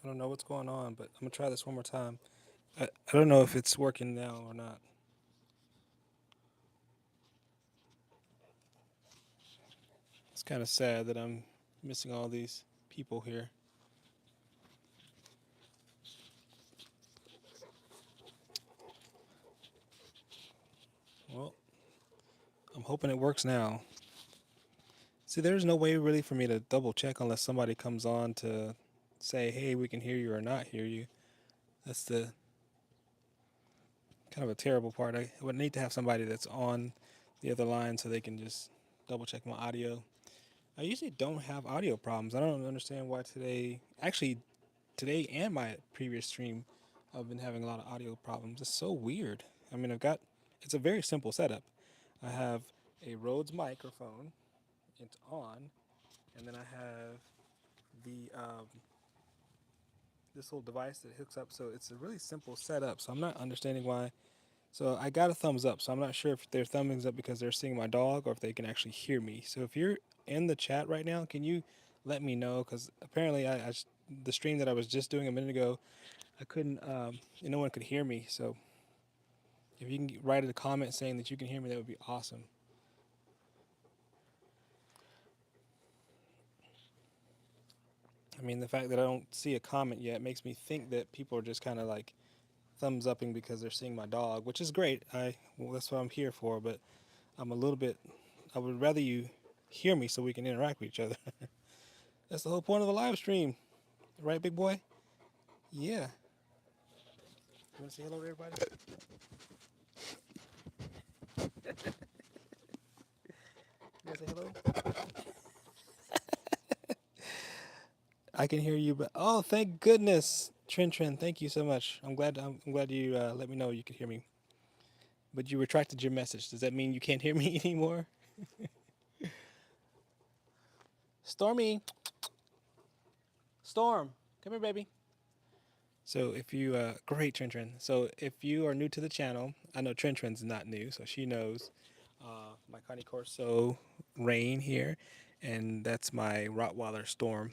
I don't know what's going on, but I'm gonna try this one more time. I don't know if it's working now or not. It's kind of sad that I'm missing all these people here. Well, I'm hoping it works now. See, there's no way really for me to double check unless somebody comes on to say, "Hey, we can hear you or not hear you." That's the kind of a terrible part. I would need to have somebody that's on the other line so they can just double check my audio. I usually don't have audio problems. I don't understand why today, actually, today and my previous stream, I've been having a lot of audio problems. It's so weird. I mean, it's a very simple setup. I have a Rhodes microphone, it's on, and then I have the this little device that hooks up. So it's a really simple setup. So I'm not understanding why. So I got a thumbs up. So I'm not sure if they're thumbs up because they're seeing my dog or if they can actually hear me. So if you're in the chat right now, can you let me know? Because apparently the stream that I was just doing a minute ago, I couldn't, no one could hear me. So if you can write a comment saying that you can hear me, that would be awesome. I mean, the fact that I don't see a comment yet makes me think that people are just kind of like thumbs upping because they're seeing my dog, which is great. Well, that's what I'm here for. But I'm a little bit. I would rather you hear me so we can interact with each other. That's the whole point of the live stream, right, big boy? Yeah. You want to say hello to everybody? You want to say hello? I can hear you, but oh, thank goodness, Trin. Thank you so much. I'm glad you let me know you could hear me. But you retracted your message. Does that mean you can't hear me anymore? Stormy, Storm, come here, baby. So if you, great Trin. So if you are new to the channel, I know Trin's not new, so she knows. My Connie Corso Rain here, and that's my Rottweiler Storm.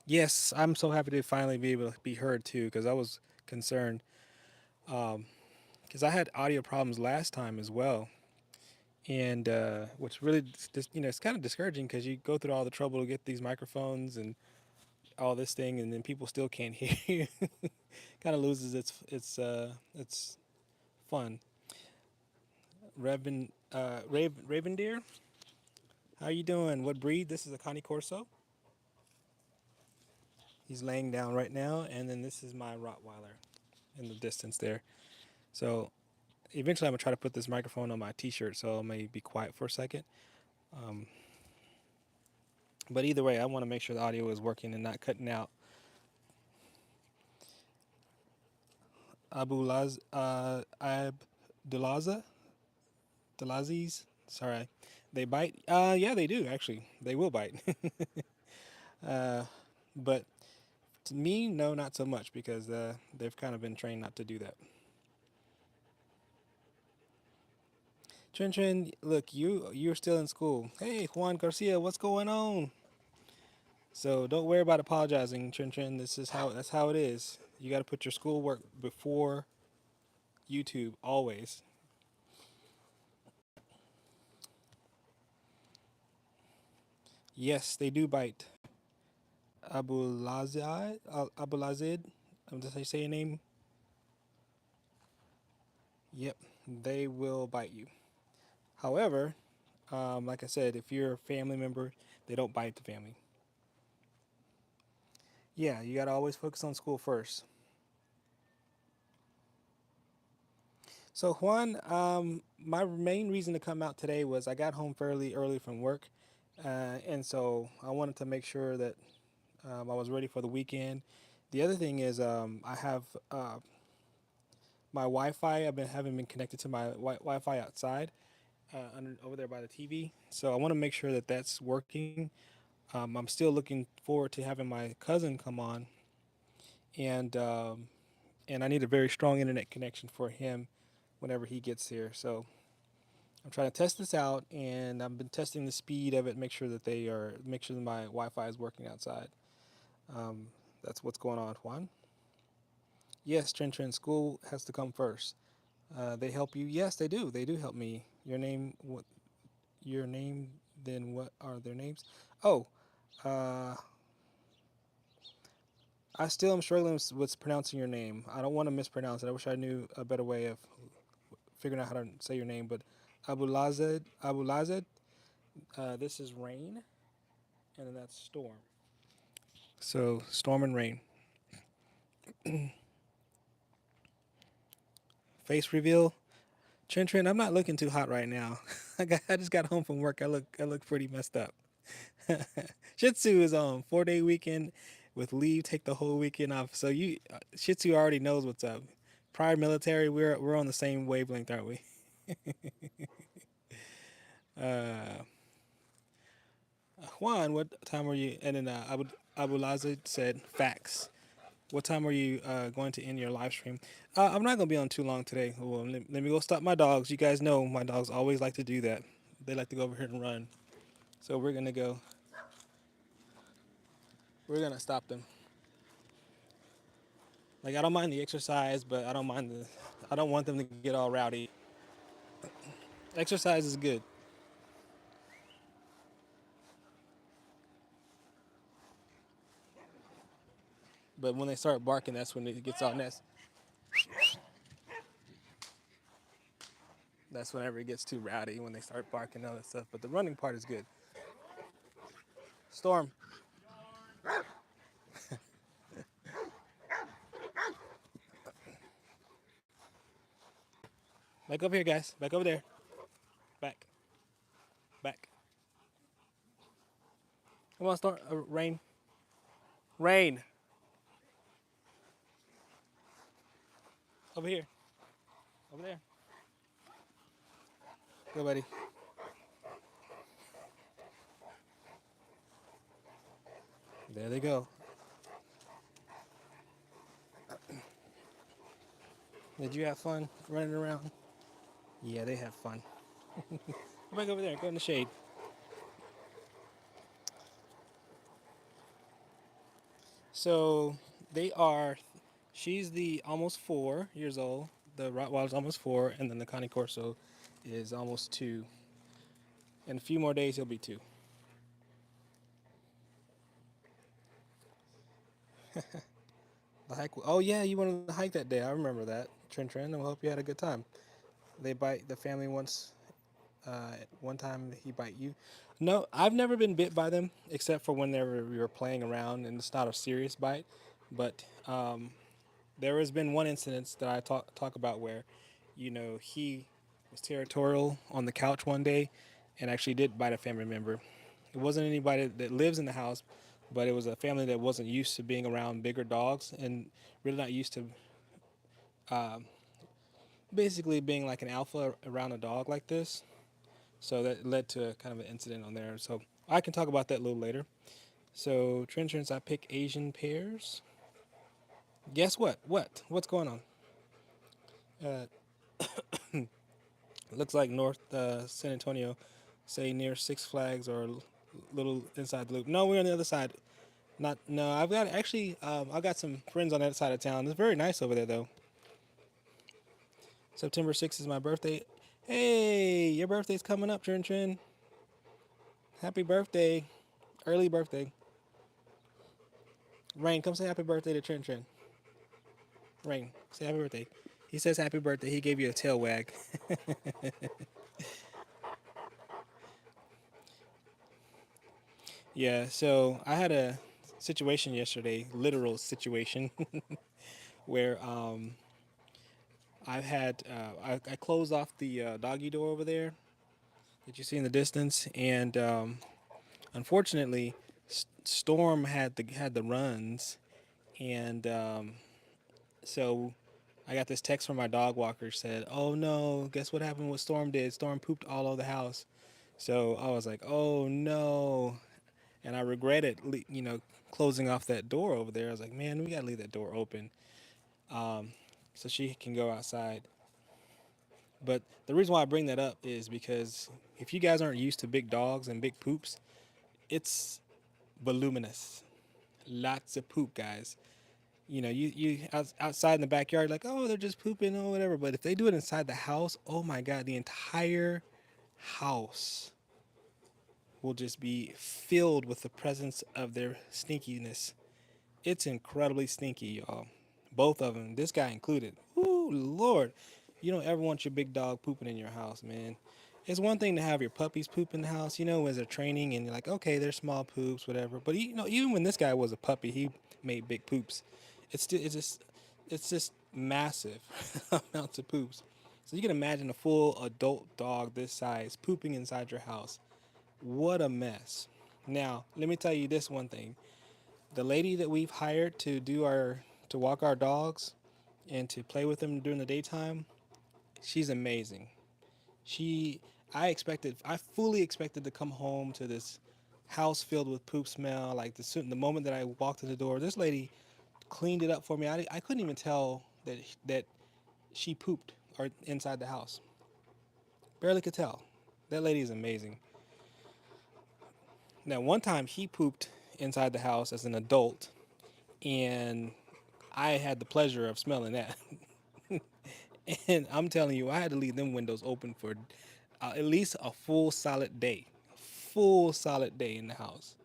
Yes, I'm so happy to finally be able to be heard too, because I was concerned, because I had audio problems last time as well, and which really just it's kind of discouraging because you go through all the trouble to get these microphones and all this thing, and then people still can't hear you. Kind of loses its fun. Raven Deer, how you doing? What breed? This is a Connie Corso. He's laying down right now, and then this is my Rottweiler in the distance there. So eventually, I'm gonna try to put this microphone on my T-shirt, so I may be quiet for a second. Um, but either way, I want to make sure the audio is working and not cutting out. Abdulaza, Delaziz. Sorry, they bite. Yeah, they do actually. They will bite. uh, but to me, no, not so much because they've kind of been trained not to do that. Look, you're still in school. Hey, Juan Garcia, what's going on? So don't worry about apologizing, Trin. That's how it is. You got to put your schoolwork before YouTube always. Yes, they do bite. Abulazid. Did I say your name? Yep, they will bite you. However, like I said, if you're a family member, they don't bite the family. Yeah, you got to always focus on school first. So Juan, my main reason to come out today was I got home fairly early from work, and so I wanted to make sure that I was ready for the weekend. The other thing is I have my Wi-Fi. I've been having been connected to my Wi-Fi outside, over there by the TV. So I want to make sure that that's working. I'm still looking forward to having my cousin come on, and and I need a very strong internet connection for him whenever he gets here. So I'm trying to test this out, and I've been testing the speed of it, make sure that my Wi-Fi is working outside. Um, That's what's going on, Juan. Yes, Trin, school has to come first. They help you. Yes, they do. They do help me. Your name, what? Your name. Then what are their names? Oh, uh, I still am struggling with pronouncing your name. I don't want to mispronounce it. I wish I knew a better way of figuring out how to say your name. But Abu Lazed. This is Rain, and then that's Storm. So Storm and Rain. Face reveal. Trin, I'm not looking too hot right now. I just got home from work. I look pretty messed up. Shih Tzu is on 4-day weekend with leave. Take the whole weekend off. So Shih Tzu already knows what's up. Prior military, we're on the same wavelength, aren't we? Uh, Juan, what time were you? And then Abu Lazid said facts. What time are you going to end your live stream? I'm not going to be on too long today. Well, let me go stop my dogs. You guys know my dogs always like to do that. They like to go over here and run. So we're going to go. We're going to stop them. Like, I don't mind the exercise, but I don't want them to get all rowdy. Exercise is good. But when they start barking, that's when it gets all nasty. That's whenever it gets too rowdy, when they start barking and all that stuff. But the running part is good. Storm, back over here, guys. Back over there. Back. Back. Come on, Storm. Rain. Rain. Over here. Over there. Go, buddy. There they go. Did you have fun running around? Yeah, they have fun. Go back over there. Go in the shade. So they are. She's the almost 4 years old. The Rottweiler's almost 4, and then the Connie Corso is almost 2. In a few more days, he'll be 2. The hike. Oh yeah, you wanted to hike that day. I remember that. Trin. I hope you had a good time. They bite the family once. One time he bite you. No, I've never been bit by them except for whenever we were playing around, and it's not a serious bite. But there has been one incident that I talk about where, he was territorial on the couch one day, and actually did bite a family member. It wasn't anybody that lives in the house, but it was a family that wasn't used to being around bigger dogs and really not used to basically being like an alpha around a dog like this. So that led to a kind of an incident on there. So I can talk about that a little later. So Trenchers, I pick Asian pears. Guess what? What's going on? Uh, looks like North San Antonio, say near Six Flags or little inside the loop. No, we're on the other side. Not no. I've got actually. I've got some friends on that side of town. It's very nice over there though. September 6th is my birthday. Hey, your birthday's coming up, Trin. Happy birthday. Early birthday. Rain, come say happy birthday to Trin. Rain, say happy birthday. He says happy birthday. He gave you a tail wag. Yeah, so I had a situation yesterday, literal situation, where I closed off the doggy door over there that you see in the distance, and unfortunately, Storm had the runs, and so I got this text from my dog walker, said, "Oh no, guess what happened? What Storm did? Storm pooped all over the house." So I was like, "Oh no," and I regretted, closing off that door over there. I was like, "Man, we gotta leave that door open, so she can go outside." But the reason why I bring that up is because if you guys aren't used to big dogs and big poops, it's voluminous. Lots of poop, guys. Outside in the backyard, like, oh, they're just pooping or whatever. But if they do it inside the house, oh my God, the entire house will just be filled with the presence of their stinkiness. It's incredibly stinky, y'all. Both of them, this guy included. Ooh, Lord. You don't ever want your big dog pooping in your house, man. It's one thing to have your puppies poop in the house, as they're training and you're like, okay, they're small poops, whatever. But even when this guy was a puppy, he made big poops. It's just massive amounts of poops. So you can imagine a full adult dog this size pooping inside your house. What a mess. Now, let me tell you this one thing. The lady that we've hired to walk our dogs and to play with them during the daytime, she's amazing. She I fully expected to come home to this house filled with poop smell. Like the moment that I walked in the door, this lady cleaned it up for me. I couldn't even tell that she pooped or inside the house. Barely could tell. That lady is amazing. Now, one time he pooped inside the house as an adult, and I had the pleasure of smelling that. And I'm telling you, I had to leave them windows open for at least a full solid day. Full solid day in the house.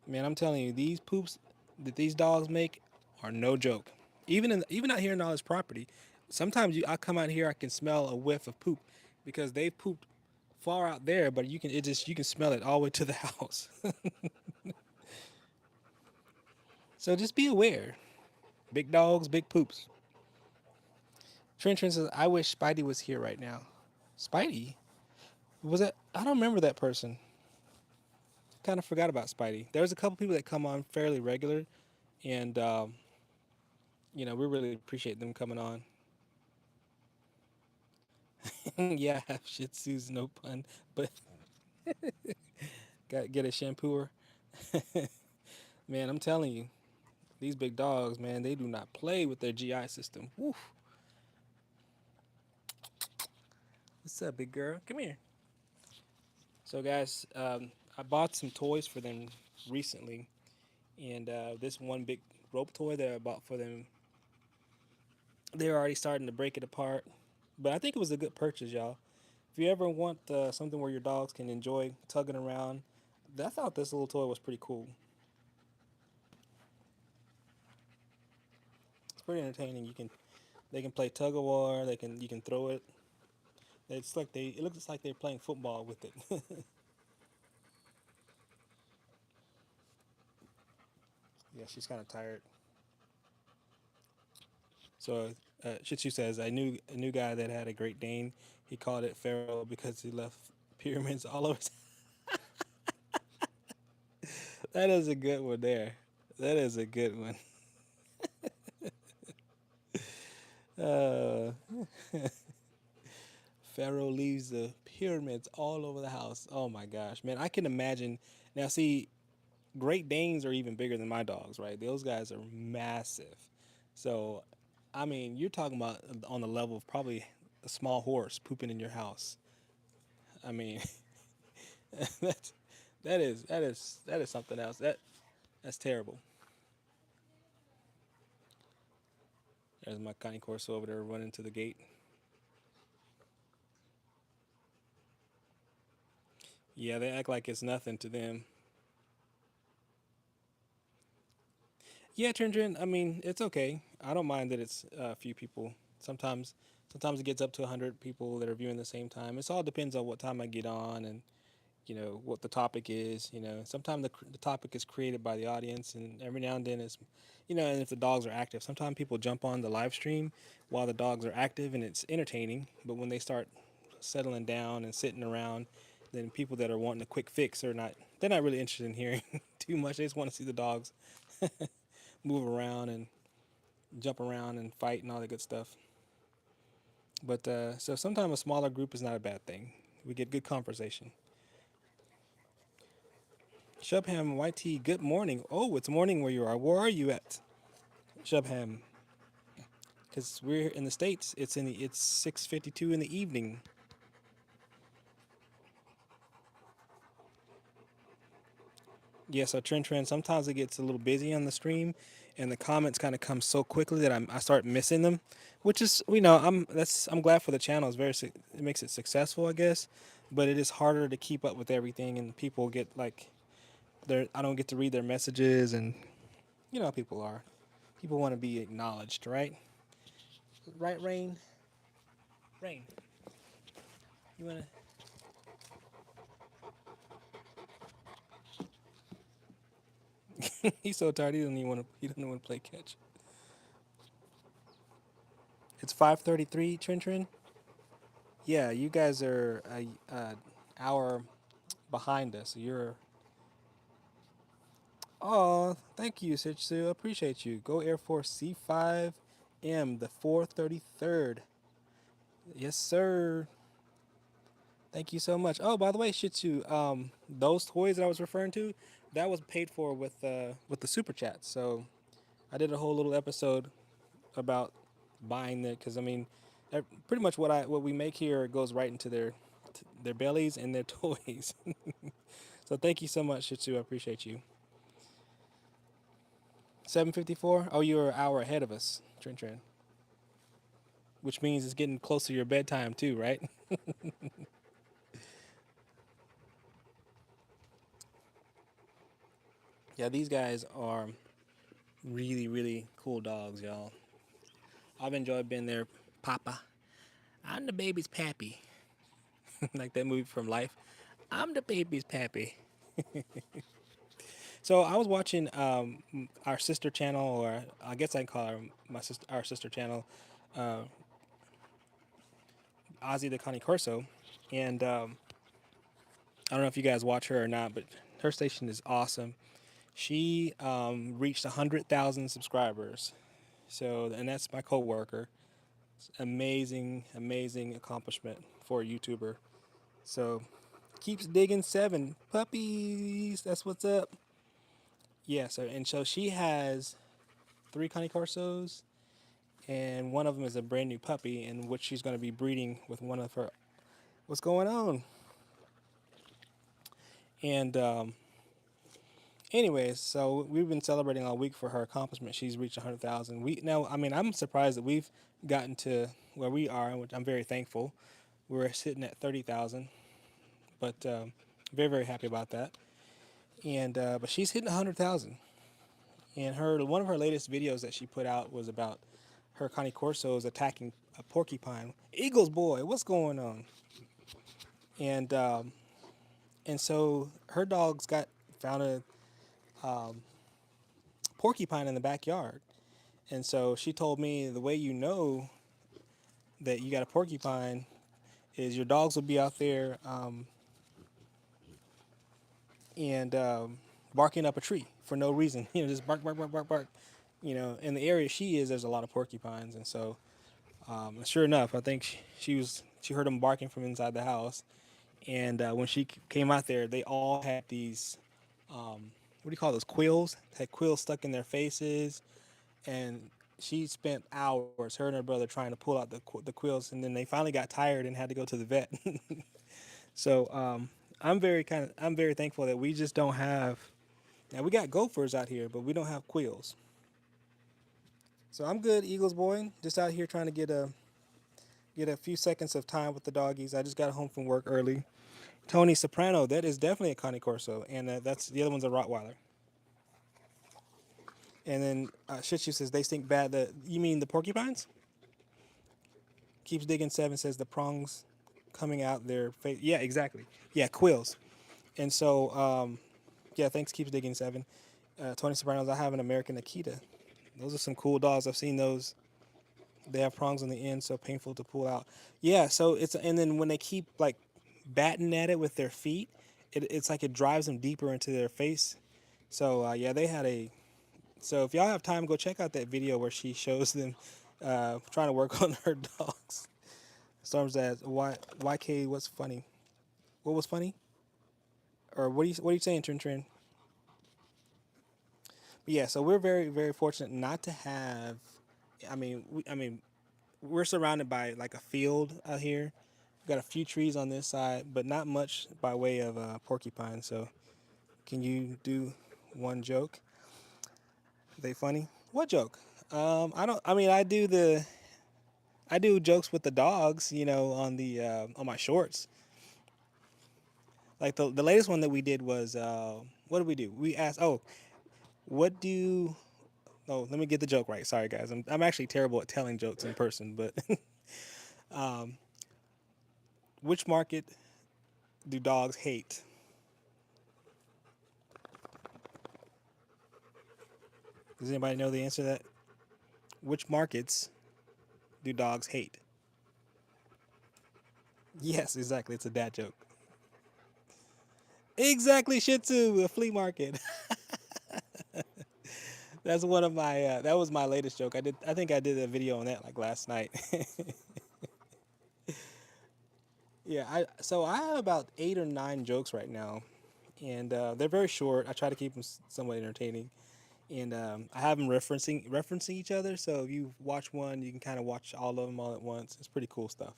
Man, I'm telling you, these poops that these dogs make are no joke. Even out here in all this property, sometimes I come out here, I can smell a whiff of poop because they pooped far out there, but you can smell it all the way to the house. So just be aware. Big dogs, big poops. Trent says, I wish Spidey was here right now. Spidey? Was that? I don't remember that person. Kind of forgot about Spidey. There's a couple people that come on fairly regular, and we really appreciate them coming on. Yeah, Shih Tzus, no pun, but got get a shampooer. Man, I'm telling you, these big dogs, man, they do not play with their GI system. Woof. What's up, big girl? Come here. So, guys, I bought some toys for them recently, and this one big rope toy that I bought for them, they're already starting to break it apart. But I think it was a good purchase, y'all. If you ever want something where your dogs can enjoy tugging around, I thought this little toy was pretty cool. It's pretty entertaining. They can play tug of war. You can throw it. It looks like they're playing football with it. Yeah, she's kind of tired. So Shih Tzu says a new guy that had a Great Dane. He called it Pharaoh because he left pyramids all over. That is a good one there. That is a good one. Uh, Pharaoh leaves the pyramids all over the house. Oh my gosh, man! I can imagine. Now, see, Great Danes are even bigger than my dogs, right? Those guys are massive. So, I mean, you're talking about on the level of probably a small horse pooping in your house. I mean, that's that is something else. That's terrible. There's my Connie Corso over there running to the gate. Yeah, they act like it's nothing to them. Yeah, Trindrin. I mean, it's okay. I don't mind that it's a few people. Sometimes it gets up to 100 people that are viewing the same time. It all depends on what time I get on and what the topic is. Sometimes the topic is created by the audience, and every now and then and if the dogs are active, sometimes people jump on the live stream while the dogs are active, and it's entertaining. But when they start settling down and sitting around, then people that are wanting a quick fix are not. They're not really interested in hearing too much. They just want to see the dogs move around and jump around and fight and all that good stuff. But so sometimes a smaller group is not a bad thing. We get good conversation. Shubham YT, good morning. Oh, it's morning where you are. Where are you at, Shubham? Because we're in the states. It's 6:52 in the evening. Yeah, so Trend, sometimes it gets a little busy on the stream, and the comments kind of come so quickly that I start missing them, which is I'm glad for the channel. It's it makes it successful, I guess, but it is harder to keep up with everything, and people get like I don't get to read their messages, and you know how people are. People want to be acknowledged, right? Right, Rain. You wanna? He's so tired. He doesn't even want to. He doesn't want to play catch. It's 5:33, Trend. Yeah, you guys are a hour behind us. You're oh, thank you, Sitsu. Appreciate you. Go Air Force C5M, the 433rd. Yes, sir. Thank you so much. Oh, by the way, Shitsu, those toys that I was referring to, that was paid for with the super chat. So I did a whole little episode about buying that because I mean, pretty much what we make here goes right into their bellies and their toys. So thank you so much, Shitsu. I appreciate you. 7:54. Oh, you're an hour ahead of us, Trent. Which means it's getting close to your bedtime too, right? Yeah, these guys are really, really cool dogs, y'all. I've enjoyed being their papa. I'm the baby's pappy. Like that movie from Life. I'm the baby's pappy. So I was watching our sister channel, or I guess I can call her our sister channel, uh, Ozzy the Connie Corso, and I don't know if you guys watch her or not, but her station is awesome. She reached 100,000 subscribers. So, and that's my coworker. Amazing, amazing accomplishment for a YouTuber. So, keeps digging 7 puppies. That's what's up. Yeah. So she has 3 Connie Corsos, and one of them is a brand new puppy, in which she's going to be breeding with one of her. What's going on? And anyways, so we've been celebrating all week for her accomplishment. She's reached 100,000. We now, I mean, I'm surprised that we've gotten to where we are, which I'm very thankful. We're sitting at 30,000, but very very happy about that. And but she's hitting 100,000, and her one of her latest videos that she put out was about her Connie Corsos attacking a porcupine. Eagles boy, what's going on? And and so her dogs got found a porcupine in the backyard. And so she told me the way you know that you got a porcupine is your dogs will be out there and barking up a tree for no reason. You know, just bark, bark, bark, bark, bark. You know, in the area she is, there's a lot of porcupines, and so sure enough, I think she heard them barking from inside the house, and when she came out there, they all had these what do you call those quills? Had quills stuck in their faces, and she spent hours, her and her brother, trying to pull out the quills, and then they finally got tired and had to go to the vet. So I'm very thankful that we just don't have. Now we got gophers out here, but we don't have quills. So I'm good, Eagles boy. Just out here trying to get a few seconds of time with the doggies. I just got home from work early. Tony Soprano, that is definitely a Connie Corso, and that's the other one's a Rottweiler. And then Shih Tzu says they stink bad. You mean the porcupines? Keeps digging 7 says the prongs coming out their face. Yeah, exactly. Yeah, quills. And so yeah, thanks. Keeps digging 7. Tony Sopranos. I have an American Akita. Those are some cool dogs. I've seen those. They have prongs on the end, so painful to pull out. Yeah. So it's and then when they keep like batting at it with their feet, it's like it drives them deeper into their face. So yeah, they had a. So if y'all have time, go check out that video where she shows them trying to work on her dogs. Storms as YK. What's funny? What was funny? Or what are you saying, Trin? But yeah, so we're very very fortunate not to have. I mean, we're surrounded by like a field out here. We've got a few trees on this side, but not much by way of porcupine. So Can you do one joke? They funny? What joke? I don't. I mean, I do jokes with the dogs. On the on my shorts. Like the latest one that we did was what did we do? We asked, oh, what do oh, let me get the joke right. Sorry guys, I'm actually terrible at telling jokes in person. But which market do dogs hate? Does anybody know the answer to that? Which markets do dogs hate? Yes, exactly. It's a dad joke. Exactly, Shih Tzu, a flea market. That's one of my. That was my latest joke. I did. I think I did a video on that like last night. Yeah. So I have about 8 or 9 jokes right now, and they're very short. I try to keep them somewhat entertaining, and I have them referencing each other. So if you watch one, you can kind of watch all of them all at once. It's pretty cool stuff.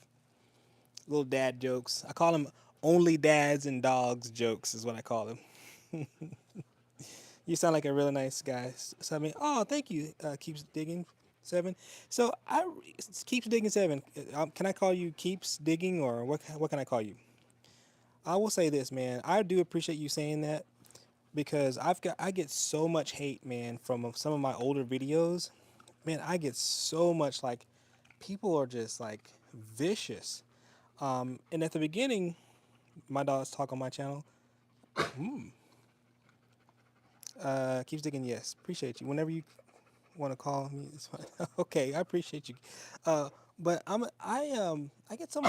Little dad jokes. I call them only dads and dogs jokes. Is what I call them. You sound like a really nice guy. So I mean, oh, thank you. Keeps digging 7. So keeps digging 7. Can I call you keeps digging, or what can I call you? I will say this, man. I do appreciate you saying that because I get so much hate, man, from some of my older videos. Man, I get so much like people are just like vicious. And at the beginning, my dogs talk on my channel. Keeps digging. Yes, appreciate you. Whenever you want to call me, it's fine. Okay, I appreciate you. But I get so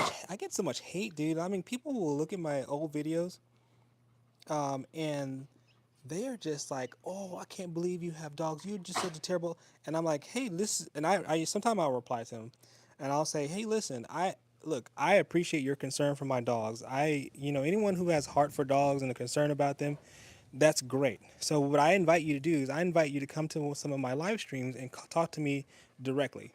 much hate, dude. I mean, people will look at my old videos, and they are just like, "Oh, I can't believe you have dogs. You're just such a terrible." And I'm like, "Hey, listen." And I sometimes I'll reply to them, and I'll say, "Hey, listen, I appreciate your concern for my dogs. Anyone who has heart for dogs and a concern about them, that's great. So what I invite you to do is I invite you to come to some of my live streams and talk to me directly,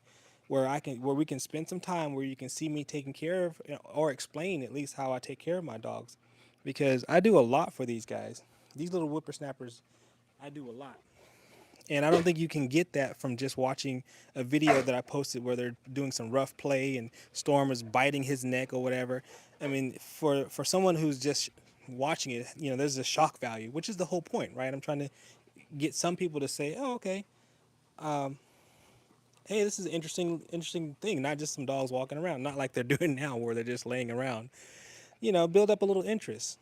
where we can spend some time where you can see me taking care of or explain at least how I take care of my dogs, because I do a lot for these guys. These little whippersnappers, I do a lot. And I don't think you can get that from just watching a video that I posted where they're doing some rough play and Storm is biting his neck or whatever. I mean, for someone who's just watching it, there's a shock value, which is the whole point, right? I'm trying to get some people to say, "Oh, okay, hey, this is an interesting thing, not just some dogs walking around, not like they're doing now where they're just laying around. Build up a little interest."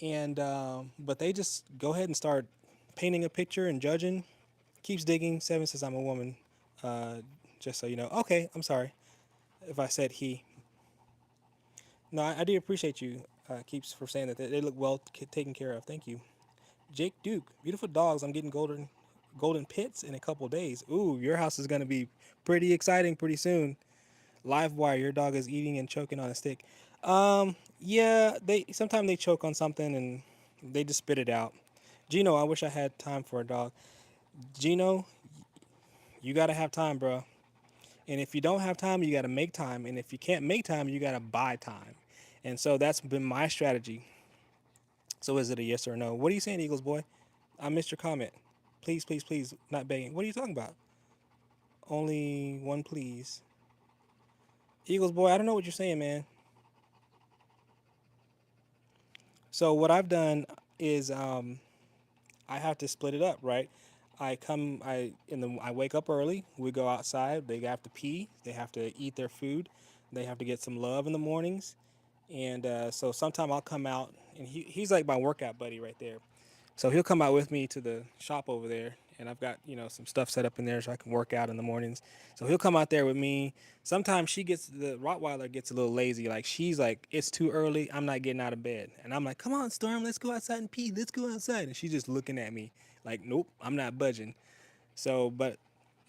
And but they just go ahead and start painting a picture and judging. Keeps digging. 7 says I'm a woman. Uh, just so you know. Okay, I'm sorry if I said he. No, I do appreciate you. Keeps for saying that they look well taken care of. Thank you, Jake Duke. Beautiful dogs. I'm getting golden pits in a couple days. Ooh, your house is gonna be pretty exciting pretty soon. Live wire. Your dog is eating and choking on a stick. Yeah. They sometimes they choke on something and they just spit it out. Gino, I wish I had time for a dog. Gino, you gotta have time, bro. And if you don't have time, you gotta make time. And if you can't make time, you gotta buy time. And so that's been my strategy. So is it a yes or a no? What are you saying, Eagles boy? I missed your comment. Please, please, please, not begging. What are you talking about? Only one, please. Eagles boy, I don't know what you're saying, man. So what I've done is I have to split it up, right? I wake up early. We go outside. They have to pee. They have to eat their food. They have to get some love in the mornings. And so sometime I'll come out, and he's like my workout buddy right there. So he'll come out with me to the shop over there, and I've got some stuff set up in there so I can work out in the mornings. So he'll come out there with me. Sometimes the Rottweiler gets a little lazy. Like she's like, it's too early. I'm not getting out of bed, and I'm like, come on, Storm, let's go outside and pee. Let's go outside, and she's just looking at me like, nope, I'm not budging. So, but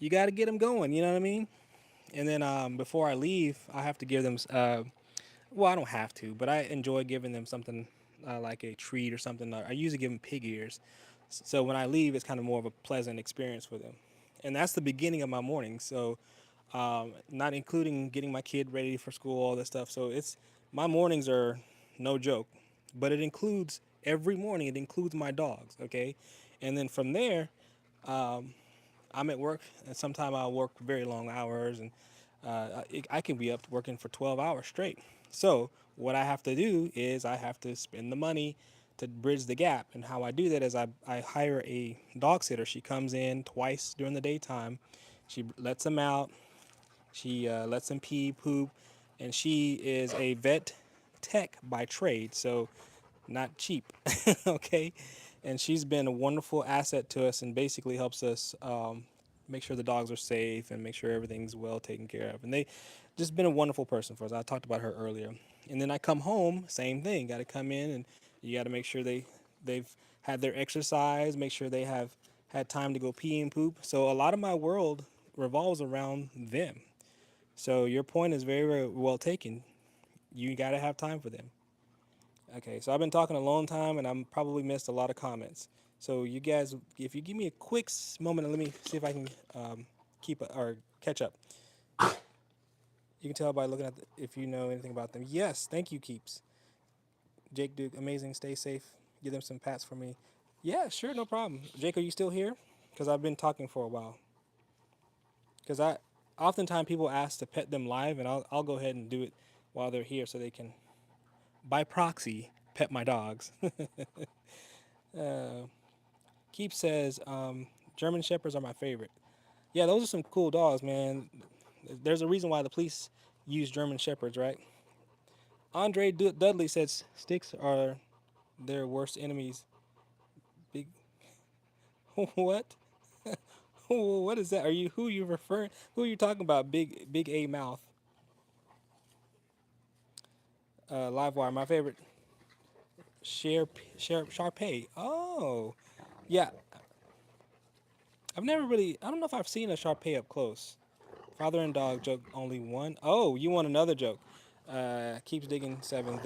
you got to get them going. You know what I mean? And then before I leave, I have to give them. Well, I don't have to, but I enjoy giving them something like a treat or something. I usually give them pig ears. So when I leave, it's kind of more of a pleasant experience for them. And that's the beginning of my morning. So, not including getting my kid ready for school, all this stuff. So my mornings are no joke, but it includes every morning. It includes my dogs. Okay, and then from there, I'm at work, and sometimes I'll work very long hours, and I can be up working for 12 hours straight. So what I have to do is I have to spend the money to bridge the gap. And how I do that is I hire a dog sitter. She comes in twice during the daytime. She lets them out. She lets them pee, poop, and she is a vet tech by trade. So not cheap. Okay, and she's been a wonderful asset to us and basically helps us make sure the dogs are safe and make sure everything's well taken care of. And they just been a wonderful person for us. I talked about her earlier. And then I come home, same thing. Got to come in and you got to make sure they've had their exercise, make sure they have had time to go pee and poop. So a lot of my world revolves around them. So your point is very, very well taken. You got to have time for them. Okay, so I've been talking a long time and I'm probably missed a lot of comments. So you guys, if you give me a quick moment, and let me see if I can keep or catch up. You can tell by looking at if you know anything about them. Yes, thank you, Keeps. Jake Duke, amazing. Stay safe. Give them some pats for me. Yeah, sure, no problem. Jake, are you still here? Because I've been talking for a while. Because oftentimes people ask to pet them live, and I'll go ahead and do it while they're here, so they can, by proxy, pet my dogs. Keep says, German Shepherds are my favorite. Yeah, those are some cool dogs, man. There's a reason why the police use German Shepherds, right? Andre Dudley says sticks are their worst enemies. Big what? What is that? Are you who you referring? Who are you talking about? Big A mouth. Livewire, my favorite. Sharpay. Oh, yeah. I've never really. I don't know if I've seen a Sharpay up close. Father and dog joke only one. Oh, you want another joke? Keeps digging seven.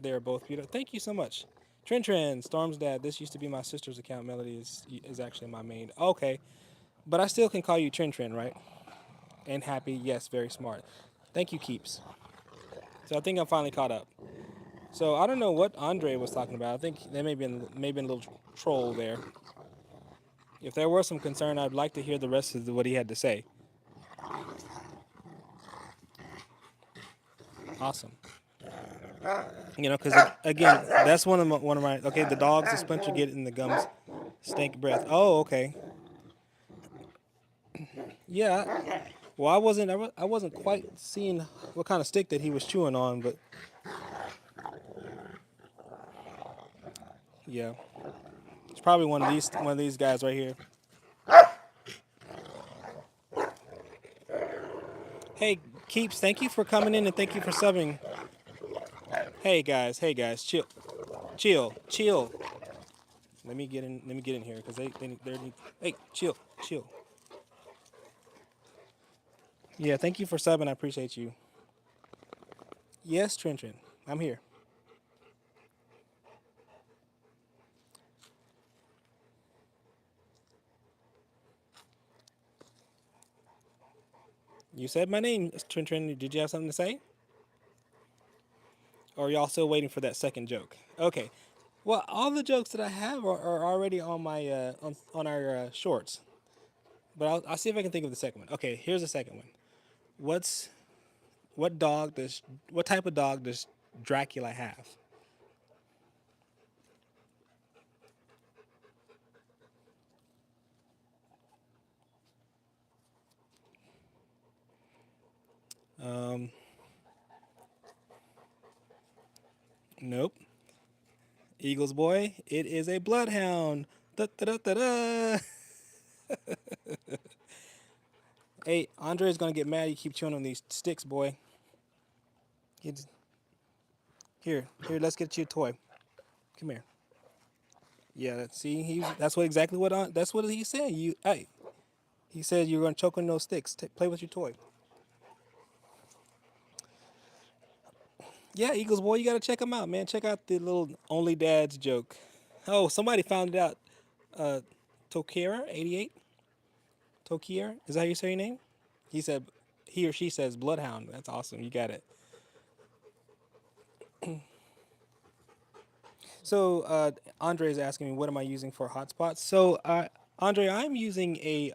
They're both beautiful. Thank you so much. Trin Storm's dad. This used to be my sister's account. Melody is actually my main. Okay, but I still can call you Trin, right? And happy. Yes, very smart. Thank you, Keeps. So I think I'm finally caught up. So I don't know what Andre was talking about. I think there may been a little troll there. If there were some concern, I'd like to hear the rest of what he had to say. Awesome. You know, because again, that's one of my. Okay, the dogs, the splinter get in the gums, stink breath. Oh, okay. Yeah. Well, I wasn't quite seeing what kind of stick that he was chewing on, but yeah, it's probably one of these guys right here. Hey, Keeps, thank you for coming in and thank you for subbing. Hey guys, chill. Let me get in here because they're. Hey, chill. Yeah, thank you for subbing. I appreciate you. Yes, Trin, I'm here. You said my name, Trin. Did you have something to say? Or are y'all still waiting for that second joke? Okay. Well, all the jokes that I have are already on my on our shorts, but I'll see if I can think of the second one. Okay, here's the second one. What's what type of dog does Dracula have? Um, nope. Eagles boy, it is a bloodhound. Da, da, da, da, da. Hey, Andre is gonna get mad. You keep chewing on these sticks, boy. He's, here. Let's get you a toy. Come here. Yeah, see, that's what he said. He said you're gonna choke on those sticks. Play with your toy. Yeah, Eagles boy, you gotta check him out, man. Check out the little only dads joke. Oh, somebody found it out. Uh, Tokira 88. Tokira, is that how you say your name? He said, he or she says bloodhound. That's awesome. You got it. So Andre is asking me, what am I using for hotspots? So Andre, I'm using a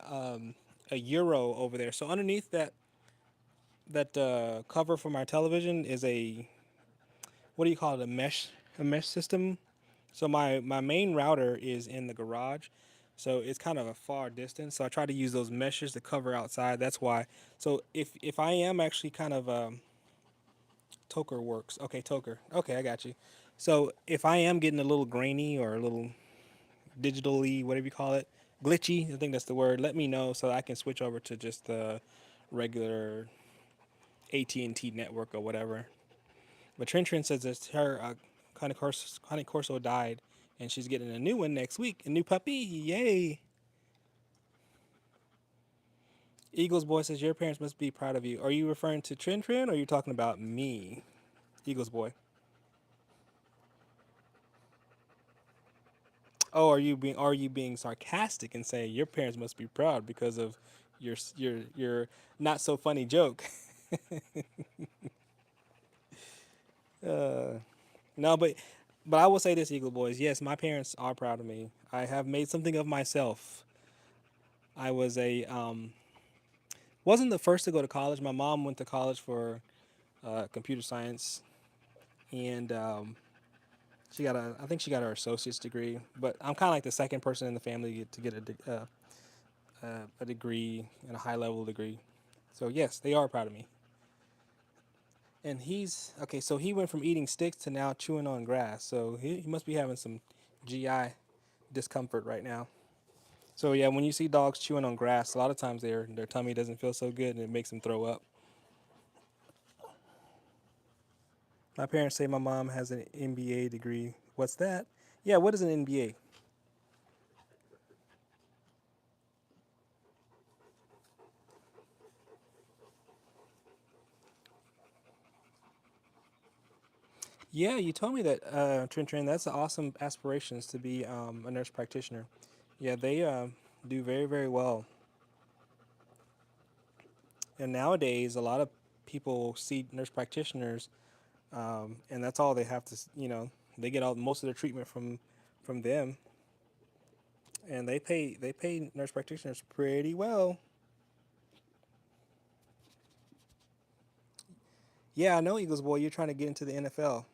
Euro over there. So underneath that cover for my television is a, what do you call it, a mesh system. So my main router is in the garage, so it's kind of a far distance. So I try to use those meshes to cover outside. That's why. So if I am actually kind of Toker works. Okay, Toker. Okay, I got you. So if I am getting a little grainy or a little digitally, whatever you call it, glitchy, I think that's the word. Let me know so I can switch over to just the regular AT&T network or whatever. But Trin says that her Connie Corso died, and she's getting a new one next week. A new puppy, yay! Eagles boy says your parents must be proud of you. Are you referring to Trin, or are you talking about me, Eagles boy? Oh, are you being sarcastic and saying your parents must be proud because of your not so funny joke? uh, no, but I will say this, Eagle boys. Yes, my parents are proud of me. I have made something of myself. I was a wasn't the first to go to college. My mom went to college for computer science, and I think she got her associate's degree. But I'm kind of like the second person in the family to get a degree and a high level degree. So yes, they are proud of me. And he's okay. So he went from eating sticks to now chewing on grass. So he must be having some GI discomfort right now. So yeah, when you see dogs chewing on grass, a lot of times their tummy doesn't feel so good and it makes them throw up. My parents say my mom has an MBA degree. What's that? Yeah, what is an MBA? Yeah, you told me that, Trin. That's awesome aspirations to be a nurse practitioner. Yeah, they do very, very well. And nowadays, a lot of people see nurse practitioners, and that's all they have to. They get all most of their treatment from them, and they pay nurse practitioners pretty well. Yeah, I know, Eagles boy. You're trying to get into the NFL.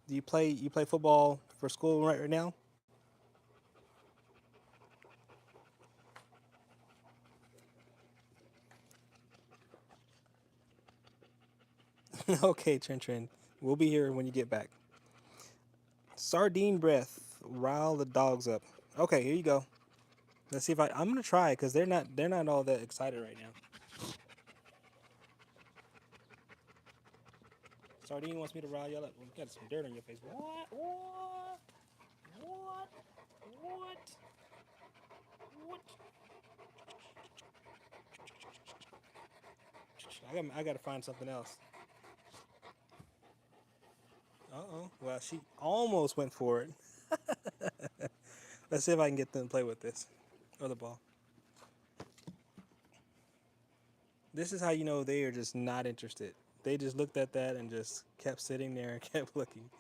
Do you play football for school right now? Okay, Trin. We'll be here when you get back. Sardine breath. Rile the dogs up. Okay, here you go. Let's see if I'm gonna try because they're not all that excited right now. Sardine wants me to rile y'all up. You got some dirt on your face. What? What? What? What? What? I gotta find something else. Uh-oh. Well, she almost went for it. Let's see if I can get them to play with this. Or the ball. This is how you know they are just not interested. They just looked at that and just kept sitting there and kept looking.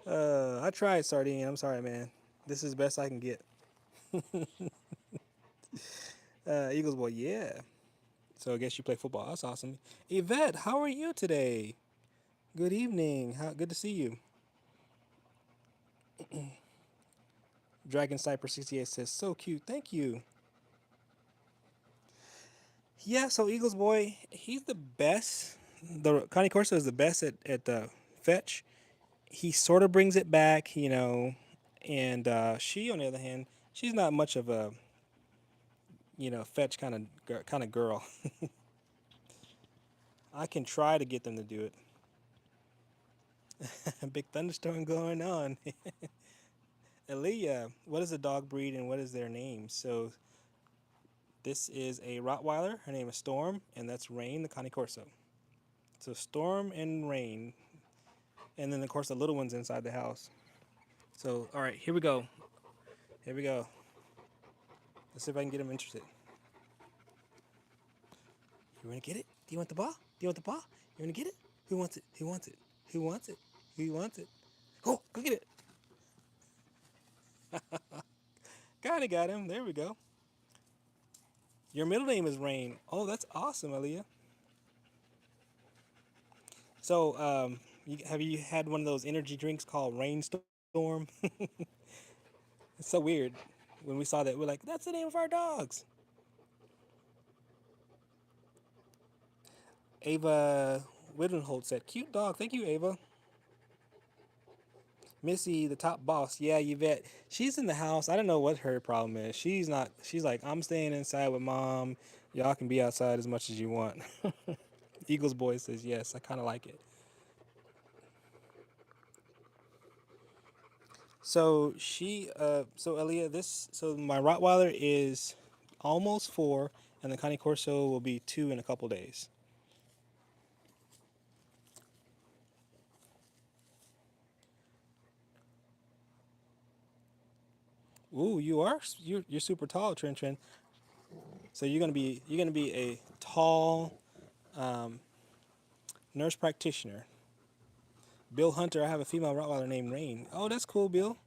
I tried, Sardine. I'm sorry, man. This is the best I can get. Eagles boy, yeah. So I guess you play football. That's awesome. Yvette, how are you today? Good evening. Good to see you. Dragon Sniper 68 says, so cute. Thank you. Yeah, so Eagles boy, he's the best. The Connie Corso is the best at the fetch. He sort of brings it back. And she, on the other hand, she's not much of a fetch kind of girl. I can try to get them to do it. Big thunderstorm going on. Aaliyah, what is a dog breed and what is their name? So this is a Rottweiler. Her name is Storm, and that's Rain, the Connie Corso. So Storm and Rain, and then of course the little ones inside the house. So all right, here we go. Here we go. Let's see if I can get them interested. You want to get it? Do you want the ball? Do you want the ball? You want to get it? Who wants it? Who wants it? Who wants it? Who wants it? Oh, go get it. Kinda got him. There we go. Your middle name is Rain. Oh, that's awesome, Aaliyah. So, have you had one of those energy drinks called Rainstorm? It's so weird. When we saw that, we're like, that's the name of our dogs. Ava Widenholt said, cute dog. Thank you, Ava. Missy, the top boss. Yeah, Yvette. She's in the house. I don't know what her problem is. She's not. She's like, I'm staying inside with mom. Y'all can be outside as much as you want. Eagles boy says yes. I kind of like it. So Aaliyah, so my Rottweiler is almost 4, and the Cane Corso will be 2 in a couple days. Ooh, you're super tall, Trin. So you're gonna be a tall nurse practitioner. Bill Hunter, I have a female Rottweiler named Rain. Oh, that's cool, Bill.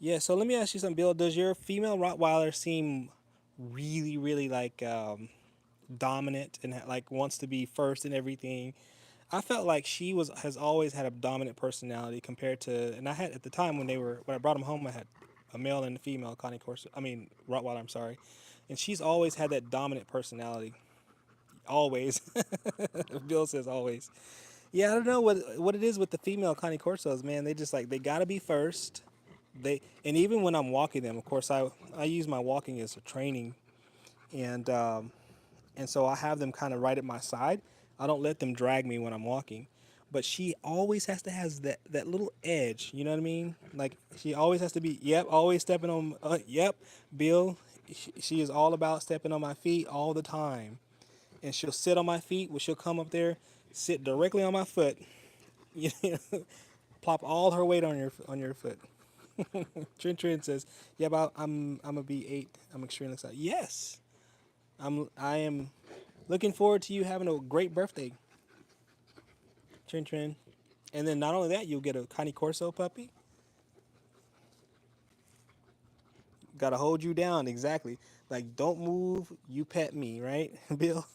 Yeah, so let me ask you something, Bill. Does your female Rottweiler seem really, really like dominant and like wants to be first in everything? I felt like she has always had a dominant personality compared to, and I had at the time when I brought them home, I had a male and a female Connie Corso. I mean Rottweiler. I'm sorry, and she's always had that dominant personality. Always. Bill says always. Yeah, I don't know what it is with the female Connie Corsos, man. They just like they gotta be first. And even when I'm walking them, of course, I use my walking as a training, and so I have them kind of right at my side. I don't let them drag me when I'm walking, but she always has to have that little edge. You know what I mean? Like she always has to be. Yep, always stepping on. Yep, Bill. She is all about stepping on my feet all the time, and she'll sit on my feet. Well, she'll come up there, sit directly on my foot. You know, plop all her weight on your foot. Trin says, "Yeah, but I'm a B8. I'm extremely excited." Yes, I am looking forward to you having a great birthday, Trin. And then not only that, you'll get a Cane Corso puppy. Got to hold you down exactly. Like don't move, you pet me, right, Bill?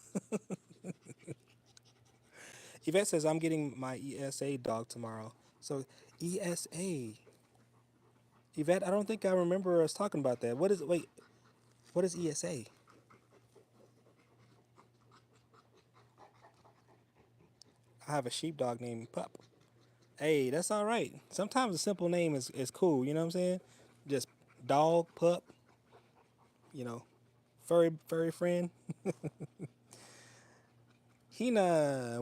Yvette says I'm getting my ESA dog tomorrow. So ESA, Yvette, I don't think I remember us talking about that. What is wait? What is ESA? I have a sheepdog named Pup. Hey, that's all right. Sometimes a simple name is cool. You know what I'm saying? Just dog, pup, you know, furry friend. Hina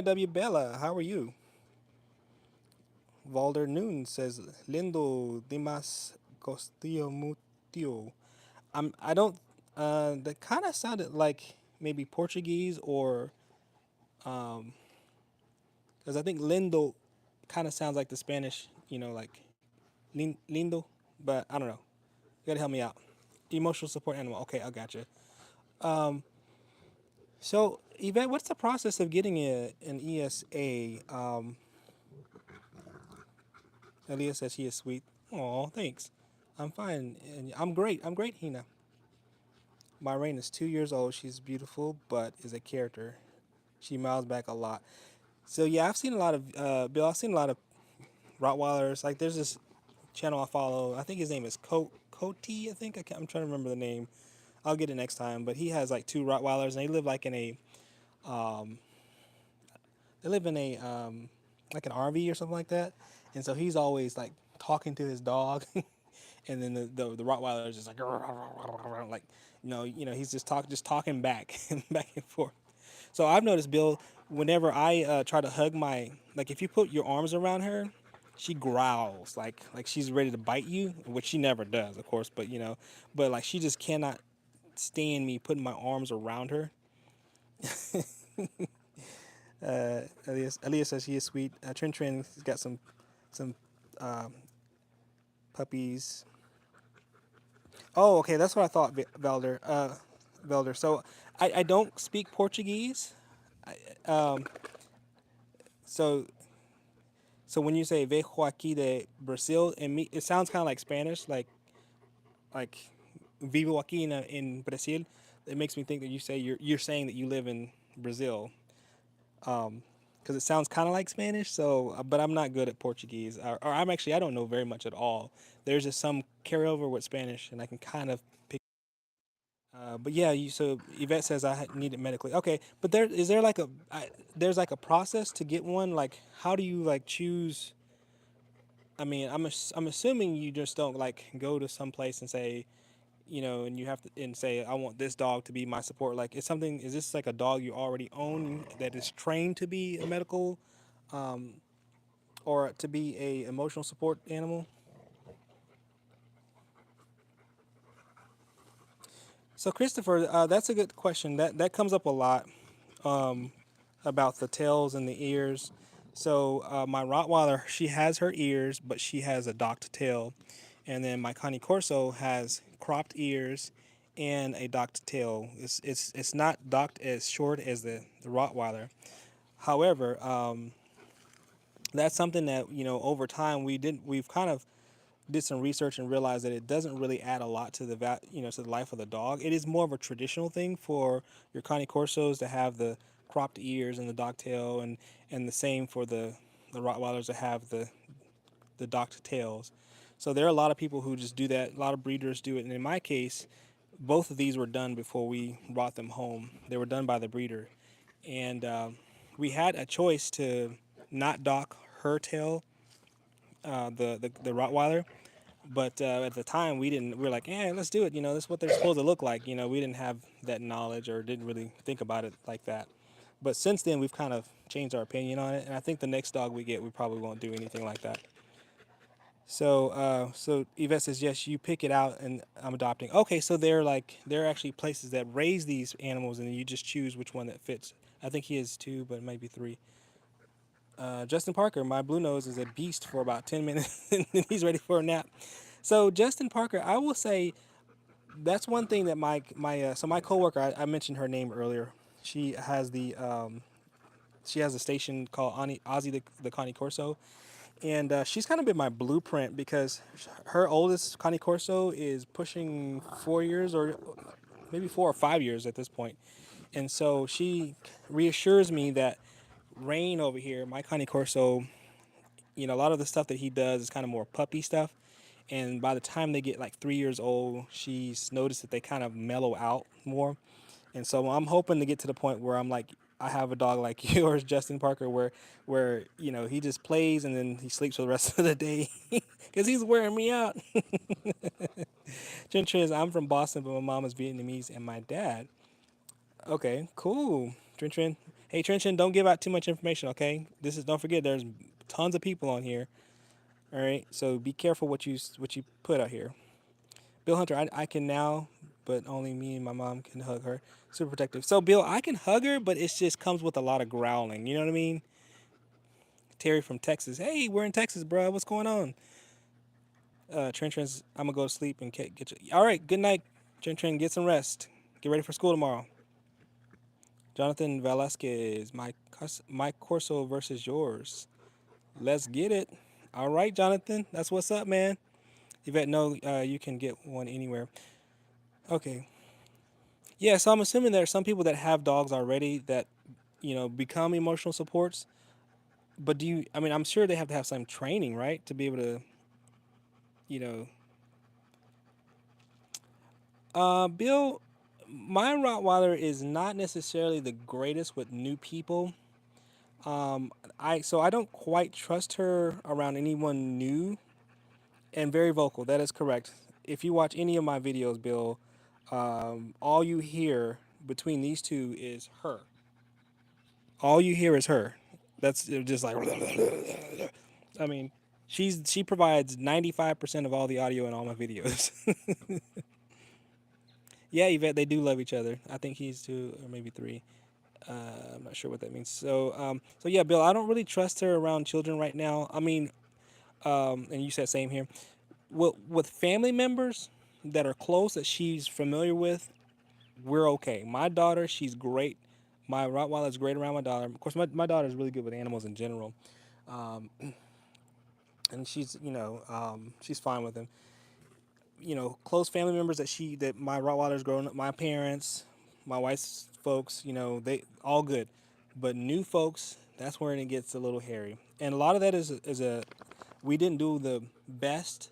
W Bella. How are you? Valder Noon says Lindo Dimas Costillo Mutio. I don't that kind of sounded like maybe Portuguese or because I think Lindo kind of sounds like the Spanish, like lindo, but I don't know. You gotta help me out. Emotional support animal. Okay, I gotcha. So, Yvette, what's the process of getting an ESA? Aaliyah says he is sweet. Oh, thanks. I'm fine. And I'm great. I'm great, Hina. My Rain is 2 years old. She's beautiful, but is a character. She miles back a lot. So yeah, I've seen a lot of Bill. I've seen a lot of Rottweilers. Like there's this channel I follow. I think his name is Cody. I think I'm trying to remember the name. I'll get it next time. But he has like 2 Rottweilers, and they live like in a they live in a like an RV or something like that. And so he's always like talking to his dog, and then the Rottweiler is just like like he's just talking back back and forth. So I've noticed Bill, whenever I try to hug my like if you put your arms around her, she growls like she's ready to bite you, which she never does, of course. But like she just cannot stand me putting my arms around her. Elias says he is sweet. Trin has got some puppies. Oh, okay, that's what I thought, Velder. Velder. So I don't speak Portuguese. So so when you say vejo aquí de Brazil, it sounds kind of like Spanish, like vivo aquí in Brazil. It makes me think that you're saying that you live in Brazil, because it sounds kind of like Spanish. So, but I'm not good at Portuguese, or I don't know very much at all. There's just some carryover with Spanish, and I can kind of pick. But yeah, so Yvette says need it medically. Okay, but there like there's like a process to get one. Like, how do you like choose? I mean, I'm assuming you just don't like go to some place and say, and you have to and say, I want this dog to be my support. Like, is this like a dog you already own that is trained to be a medical, or to be a emotional support animal? So Christopher, that's a good question. That comes up a lot, about the tails and the ears. So my Rottweiler, she has her ears, but she has a docked tail, and then my Cane Corso has cropped ears and a docked tail. It's not docked as short as the Rottweiler. However, that's something that over time we've kind of did some research and realized that it doesn't really add a lot to to the life of the dog. It is more of a traditional thing for your Cane Corsos to have the cropped ears and the docked tail, and the same for the Rottweilers to have the docked tails. So there are a lot of people who just do that. A lot of breeders do it, and in my case, both of these were done before we brought them home. They were done by the breeder, and we had a choice to not dock her tail, the Rottweiler, but at the time we didn't. We were like, yeah, let's do it. This is what they're supposed to look like. We didn't have that knowledge or didn't really think about it like that. But since then, we've kind of changed our opinion on it, and I think the next dog we get, we probably won't do anything like that. So Yvette says yes, you pick it out, and I'm adopting. Okay, so they're actually places that raise these animals, and you just choose which one that fits. I think he has two, but it might be three. Justin Parker, my blue nose, is a beast for about 10 minutes, and then he's ready for a nap. So Justin Parker, I will say that's one thing that my coworker, I mentioned her name earlier. She has she has a station called Ozzy the Connie Corso, and she's kind of been my blueprint because her oldest Connie Corso is pushing 4 years, or maybe 4 or 5 years at this point, and so she reassures me that Rain over here, my Connie Corso, a lot of the stuff that he does is kind of more puppy stuff. And by the time they get like 3 years old, she's noticed that they kind of mellow out more. And so I'm hoping to get to the point where I'm like, I have a dog like yours, Justin Parker, where he just plays and then he sleeps for the rest of the day because he's wearing me out. Chen Chen, I'm from Boston, but my mom is Vietnamese and my dad. Okay, cool. Chen Chen. Hey, Chen Chen, don't give out too much information, okay? Don't forget, there's tons of people on here. All right, so be careful what you put out here. Bill Hunter, I can now, but only me and my mom can hug her. Super protective. So Bill, I can hug her, but it just comes with a lot of growling. You know what I mean? Terry from Texas. Hey, we're in Texas, bro. What's going on? Trent, I'm gonna go to sleep and get you. All right, good night, Trent. Get some rest. Get ready for school tomorrow. Jonathan Velasquez, my Corso versus yours. Let's get it. All right, Jonathan. That's what's up, man. Yvette, no, you can get one anywhere. Okay. Yeah, so I'm assuming there are some people that have dogs already that, become emotional supports. But I mean, I'm sure they have to have some training, right? To be able to, you know, Bill, my Rottweiler is not necessarily the greatest with new people. I don't quite trust her around anyone new, and very vocal. That is correct. If you watch any of my videos, Bill, all you hear between these two is her. All you hear is her. That's just like, I mean, she provides 95% of all the audio in all my videos. Yeah, Yvette, they do love each other. I think he's two or maybe three. I'm not sure what that means. So yeah, Bill, I don't really trust her around children right now. I mean, and you said same here. With family members that are close that she's familiar with, we're okay. My daughter, she's great. My Rottweiler is great around my daughter. Of course, my daughter is really good with animals in general, and she's fine with them. Close family members that my Rottweiler's grown up, my parents, my wife's folks, they all good. But new folks, that's where it gets a little hairy. And a lot of that is a we didn't do the best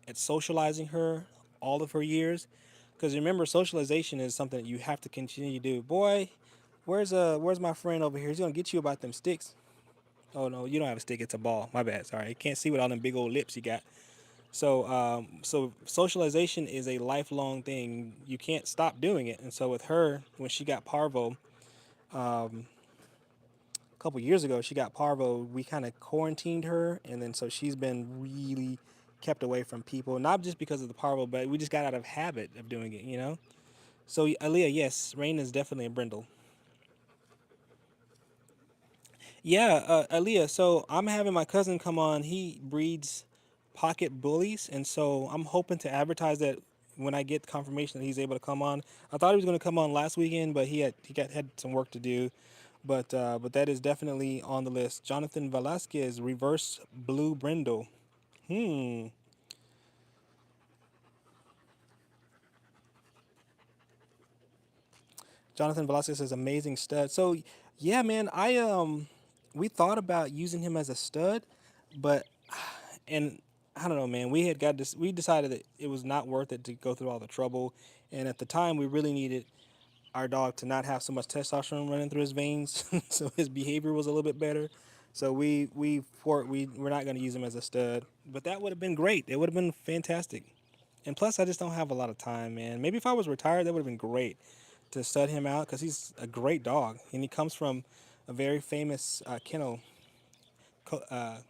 at socializing her all of her years. Because remember, socialization is something that you have to continue to do. Boy, where's my friend over here? He's gonna get you about them sticks. Oh no, you don't have a stick. It's a ball. My bad. Sorry, you can't see with all them big old lips you got. So socialization is a lifelong thing. You can't stop doing it. And so with her, when she got parvo a couple years ago, she got parvo. We kind of quarantined her, and then so she's been really kept away from people, not just because of the parvo, but we just got out of habit of doing it. So Aaliyah, yes, Rain is definitely a brindle. Yeah, Aaliyah. So I'm having my cousin come on. He breeds pocket bullies, and so I'm hoping to advertise that when I get confirmation that he's able to come on. I thought he was going to come on last weekend, but he had some work to do. But that is definitely on the list. Jonathan Velasquez, reverse blue brindle. Hmm. Jonathan Velasquez is amazing stud. So yeah, man, we thought about using him as a stud, but and I don't know, man. We had got this. We decided that it was not worth it to go through all the trouble, and at the time, we really needed our dog to not have so much testosterone running through his veins, so his behavior was a little bit better. So we're not going to use him as a stud, but that would have been great. It would have been fantastic. And plus, I just don't have a lot of time, man. Maybe if I was retired, that would have been great to stud him out because he's a great dog, and he comes from a very famous kennel. I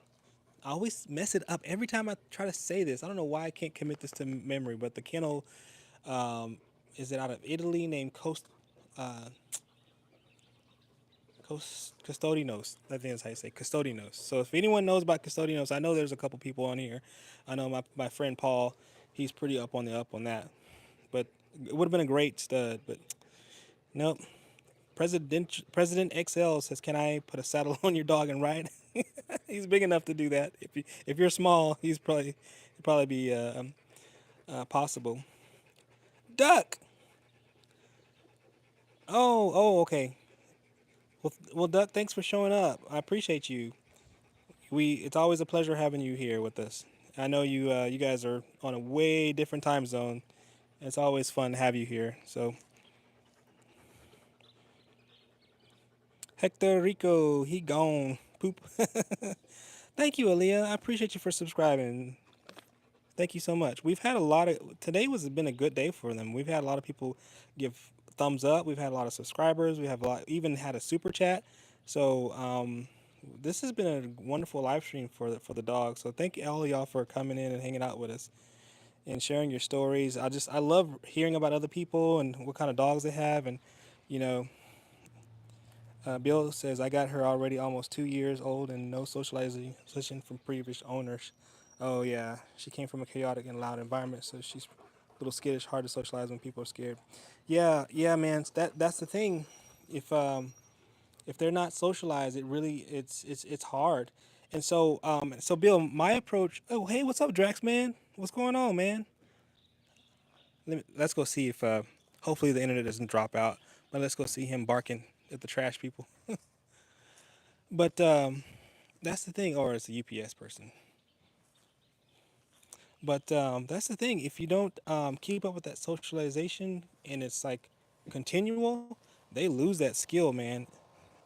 always mess it up every time I try to say this. I don't know why I can't commit this to memory, but the kennel um, is it out of Italy named Custodinos. I think that's how you say Custodinos. So if anyone knows about Custodinos, I know there's a couple people on here. I know my friend Paul, he's pretty up on that. But it would have been a great stud, but nope. President XL says, "Can I put a saddle on your dog and ride?" He's big enough to do that. If you're small, he'd probably be possible. Duck. Okay. Well, Duck, thanks for showing up. I appreciate you. It's always a pleasure having you here with us. I know you guys are on a way different time zone. It's always fun to have you here. So Hector Rico, he gone. Poop. Thank you, Aaliyah. I appreciate you for subscribing. Thank you so much. We've had a lot of today was been a good day for them. We've had a lot of people give thumbs up. We've had a lot of subscribers. We have a lot, even had a super chat. So this has been a wonderful live stream for the dog. So thank all of y'all for coming in and hanging out with us and sharing your stories. I love hearing about other people and what kind of dogs they have. And you know, Bill says I got her already almost 2 years old and no socialization from previous owners. Oh yeah, she came from a chaotic and loud environment, so she's a little skittish, hard to socialize when people are scared. Yeah, yeah, man. That's the thing. If they're not socialized, it's hard. And so Bill, my approach. Oh hey, what's up, Drax man? What's going on, man? Let's go see if hopefully the internet doesn't drop out. But let's go see him barking at the trash people. But that's the thing, or it's a UPS person. But that's the thing. If you don't keep up with that socialization and it's like continual, they lose that skill, man.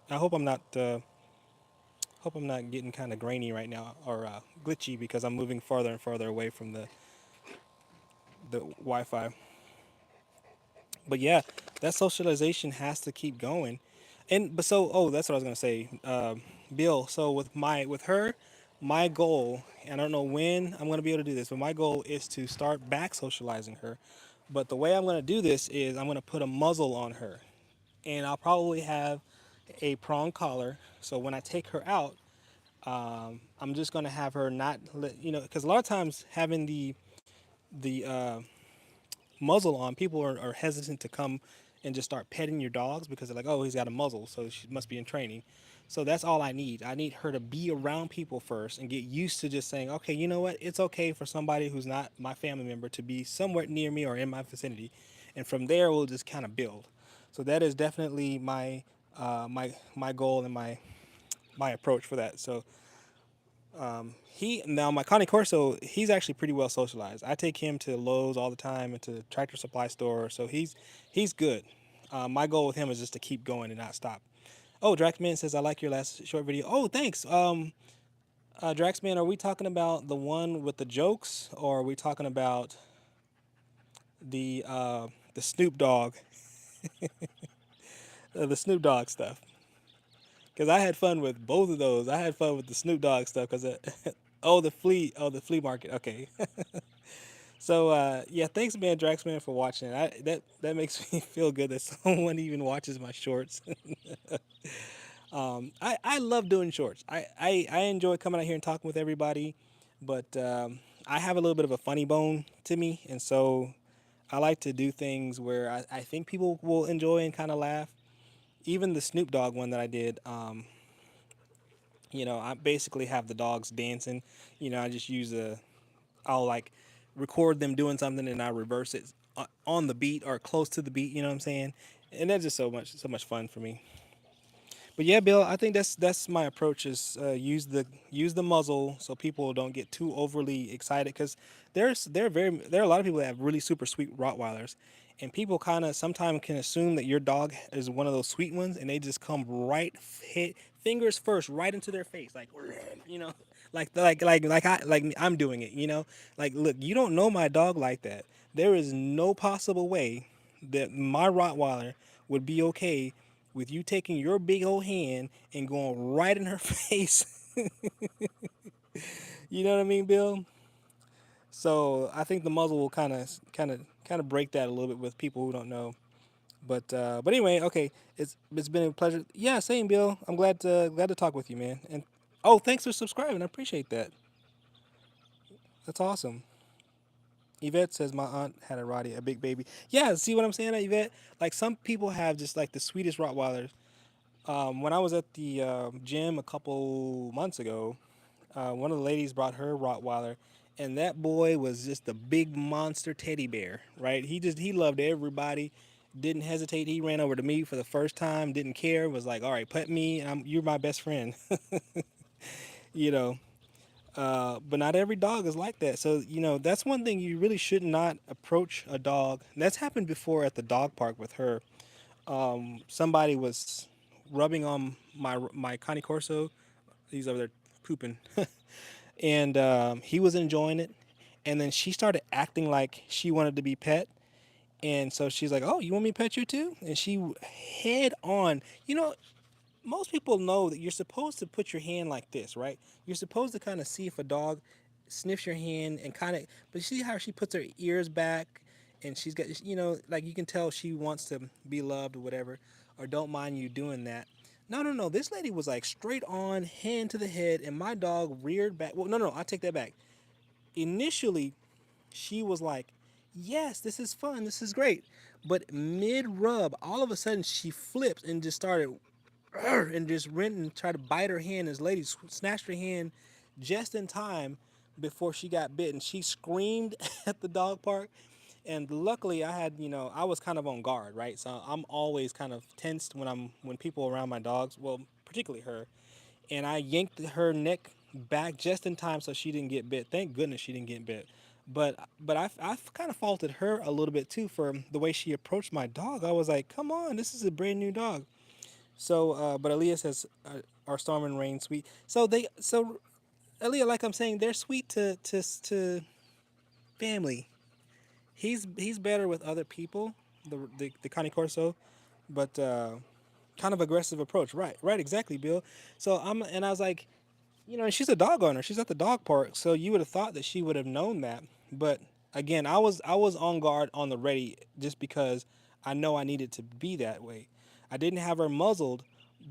I hope I'm not getting kind of grainy right now or glitchy because I'm moving farther and farther away from the Wi-Fi. But yeah, that socialization has to keep going. And but so that's what I was gonna say, Bill. So with her, my goal, and I don't know when I'm gonna be able to do this, but my goal is to start back socializing her. But the way I'm gonna do this is I'm gonna put a muzzle on her, and I'll probably have a prong collar. So when I take her out, I'm just gonna have her not let because a lot of times having the muzzle on, people are hesitant to come and just start petting your dogs because they're like, oh, he's got a muzzle, so she must be in training. So that's all I need. I need her to be around people first and get used to just saying, okay, you know what? It's okay for somebody who's not my family member to be somewhere near me or in my vicinity, and from there we'll just kind of build. So that is definitely my goal and my approach for that. So he now my Connie Corso, he's actually pretty well socialized. I take him to Lowe's all the time and to Tractor Supply Store, so he's good. My goal with him is just to keep going and not stop. Oh, Draxman says I like your last short video. Oh, thanks. Draxman, are we talking about the one with the jokes, or are we talking about the Snoop Dogg, the Snoop Dogg stuff? Because I had fun with both of those. I had fun with the Snoop Dogg stuff because oh the flea market. Okay. So yeah, thanks man, Draxman, for watching. That makes me feel good that someone even watches my shorts. I love doing shorts. I enjoy coming out here and talking with everybody, but I have a little bit of a funny bone to me, and so I like to do things where I think people will enjoy and kind of laugh. Even the Snoop Dogg one that I did, I basically have the dogs dancing. I just use I'll like record them doing something and I reverse it on the beat or close to the beat. You know what I'm saying? And that's just so much fun for me. But yeah, Bill, I think that's my approach is use the muzzle so people don't get too overly excited because there are a lot of people that have really super sweet Rottweilers, and people kind of sometimes can assume that your dog is one of those sweet ones, and they just come right hit fingers first right into their face like you know I'm doing it, like look, you don't know my dog like that. There is no possible way that my Rottweiler would be okay with you taking your big old hand and going right in her face. You know what I mean, Bill? So I think the muzzle will kind of break that a little bit with people who don't know. But anyway, okay, it's been a pleasure. Yeah, same, Bill. I'm glad to talk with you, man. And oh, thanks for subscribing. I appreciate that. That's awesome. Yvette says my aunt had a Roddy, a big baby. Yeah, see what I'm saying, Yvette? Like some people have just like the sweetest Rottweilers. When I was at the gym a couple months ago, one of the ladies brought her Rottweiler, and that boy was just a big monster teddy bear, right? He loved everybody, didn't hesitate. He ran over to me for the first time, didn't care, was like, "All right, pet me, you're my best friend," you know. But not every dog is like that. So that's one thing you really should not approach a dog. That's happened before at the dog park with her. Somebody was rubbing on my Connie Corso. He's over there pooping, and he was enjoying it. And then she started acting like she wanted to be pet, and so she's like, "Oh, you want me to pet you too?" And she head on. Most people know that you're supposed to put your hand like this, right? You're supposed to kind of see if a dog sniffs your hand and kind of, but see how she puts her ears back and she's got, like you can tell she wants to be loved or whatever, or don't mind you doing that. No, no, no. This lady was like straight on, hand to the head, and my dog reared back. Well, no, no, I take that back. Initially, she was like, yes, this is fun, this is great. But mid rub, all of a sudden she flips and just started and just went and tried to bite her hand. This lady snatched her hand just in time before she got bitten. She screamed at the dog park. And luckily I was kind of on guard, right? So I'm always kind of tensed when people are around my dogs, well, particularly her. And I yanked her neck back just in time so she didn't get bit. Thank goodness she didn't get bit. But I kind of faulted her a little bit too for the way she approached my dog. I was like, come on, this is a brand new dog. So, but Aaliyah says, "Are Storm and Rain sweet?" So Aaliyah, like I'm saying, they're sweet to family. He's better with other people, the Connie Corso, but kind of aggressive approach. Right, right, exactly, Bill. So I was like, and she's a dog owner. She's at the dog park, so you would have thought that she would have known that. But again, I was on guard, on the ready, just because I know I needed to be that way. I didn't have her muzzled,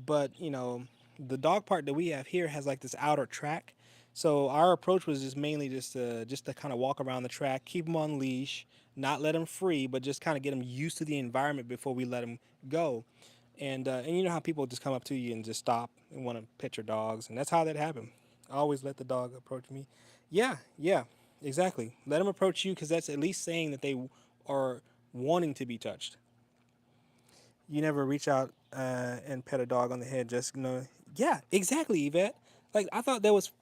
but the dog park that we have here has like this outer track, So our approach was just mainly just to kind of walk around the track, keep them on leash, not let them free, but just kind of get them used to the environment before we let them go. And you know how people just come up to you and just stop and want to pet your dogs, and that's how that happened. I always let the dog approach me. Yeah, yeah, exactly. Let them approach you because that's at least saying that they are wanting to be touched. You never reach out and pet a dog on the head, just Yeah, exactly, Yvette. Like I thought that was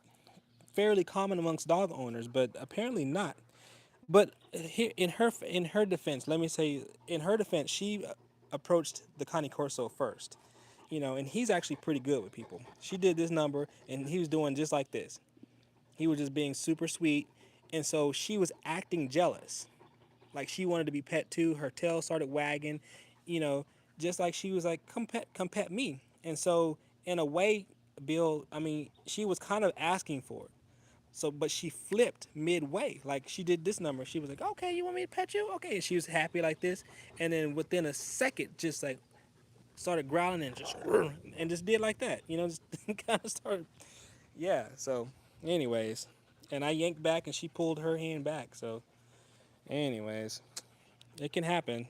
fairly common amongst dog owners, but apparently not. But here in her defense, let me say in her defense, she approached the Connie Corso first, and he's actually pretty good with people. She did this number, and he was doing just like this. He was just being super sweet, and so she was acting jealous, like she wanted to be pet too. Her tail started wagging, you know, just like she was like, come pet me." And so in a way, Bill, I mean, she was kind of asking for it. So, but she flipped midway. Like she did this number. She was like, "Okay, you want me to pet you? Okay." And she was happy like this, and then within a second, just like started growling and just did like that. Just kind of started. Yeah. So, anyways, and I yanked back, and she pulled her hand back. So, anyways, it can happen.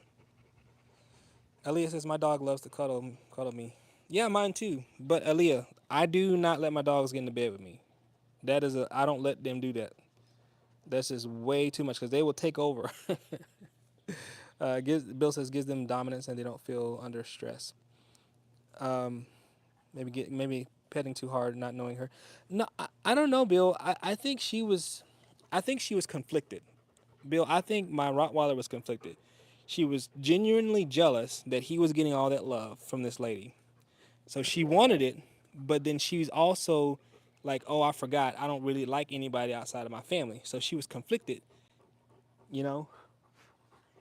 Aaliyah says my dog loves to cuddle me. Yeah, mine too. But Aaliyah, I do not let my dogs get into bed with me. I don't let them do that. That's just way too much because they will take over. Bill says gives them dominance and they don't feel under stress. Um, maybe petting too hard, not knowing her. No, I don't know, Bill. I think she was conflicted. Bill, I think my Rottweiler was conflicted. She was genuinely jealous that he was getting all that love from this lady. So she wanted it, but then she's also like, "Oh, I forgot. I don't really like anybody outside of my family." So she was conflicted, you know?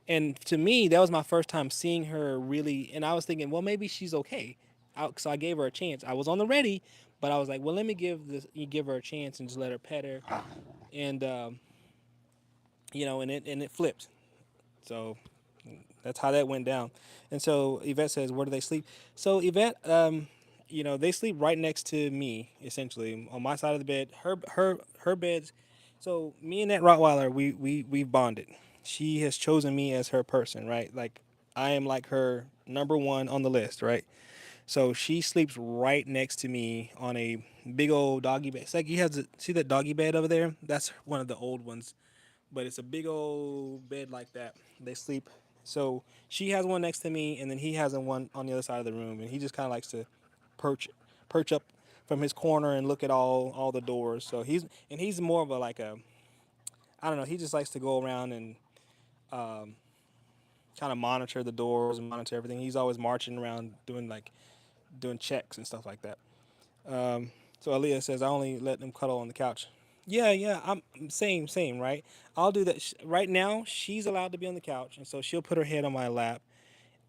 And to me, that was my first time seeing her really. And I was thinking, well, maybe she's okay. So I gave her a chance. I was on the ready, but I was like, well, let me give her a chance and just let her pet her. And, and it flipped. So that's how that went down. And so Yvette says, where do they sleep? So Yvette, they sleep right next to me, essentially, on my side of the bed. Her bed's. So me and that Rottweiler, we've bonded. She has chosen me as her person, right? Like I am like her number one on the list, right? So she sleeps right next to me on a big old doggy bed. It's like you have to see that doggy bed over there. That's one of the old ones, but it's a big old bed like that. They sleep. So she has one next to me, and then he has one on the other side of the room, and he just kind of likes to perch perch up from his corner and look at all the doors. So he's more of a like a I don't know. He just likes to go around and kind of monitor the doors and monitor everything. He's always marching around doing checks and stuff like that. So Aaliyah says, I only let them cuddle on the couch. Yeah, yeah, I'm same, right? I'll do that. Right now, she's allowed to be on the couch, and so she'll put her head on my lap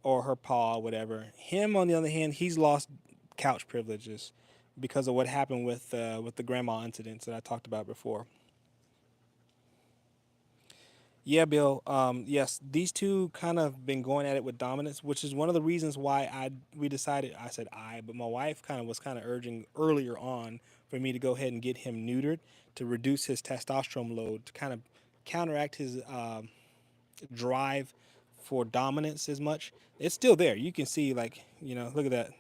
or her paw, whatever. Him, on the other hand, he's lost couch privileges because of what happened with the grandma incidents that I talked about before. Yeah, Bill. Yes, these two kind of been going at it with dominance, which is one of the reasons why we decided. I said but my wife kind of urging earlier on for me to go ahead and get him neutered to reduce his testosterone load to kind of counteract his drive for dominance as much. It's still there. You can see, like, look at that.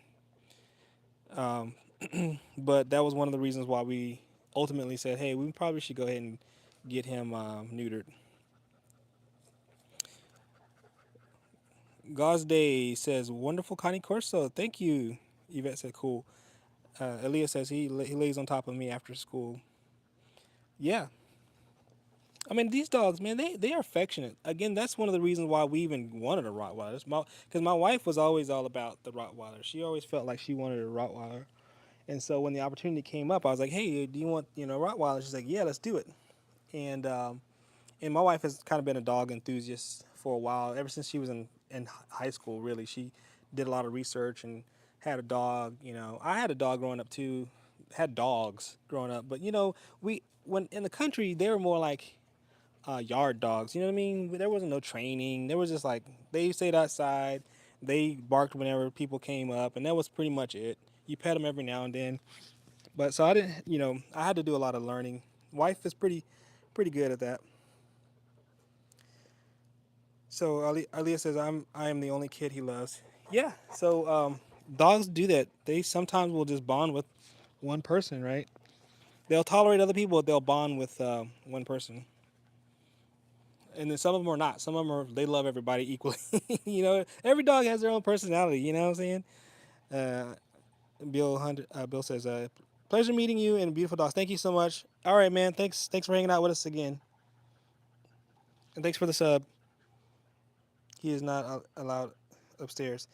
But that was one of the reasons why we ultimately said, hey, we probably should go ahead and get him neutered. Gosday says, wonderful Connie Corso. Thank you. Yvette said, cool. Elias says, he lays on top of me after school. Yeah. I mean, these dogs, man, they are affectionate. Again, that's one of the reasons why we even wanted a Rottweiler. Because my wife was always all about the Rottweiler. She always felt like she wanted a Rottweiler. And so when the opportunity came up, I was like, hey, do you want, a Rottweiler? She's like, yeah, let's do it. And my wife has kind of been a dog enthusiast for a while, ever since she was in high school, really. She did a lot of research and had a dog. I had a dog growing up too, had dogs growing up. But, when in the country, they were more like yard dogs. You know what I mean? There wasn't no training. There was just like, they stayed outside. They barked whenever people came up, and that was pretty much it. You pet them every now and then. But so I didn't, I had to do a lot of learning. Wife is pretty good at that. So Aaliyah says I am the only kid he loves. Yeah. So dogs do that. They sometimes will just bond with one person, right? They'll tolerate other people, but they'll bond with one person. And then some of them are not. Some of them are they love everybody equally. Every dog has their own personality. You know what I'm saying? Uh, Bill says, "Pleasure meeting you and beautiful dogs. Thank you so much. All right, man. Thanks for hanging out with us again, and thanks for the sub. He is not allowed upstairs."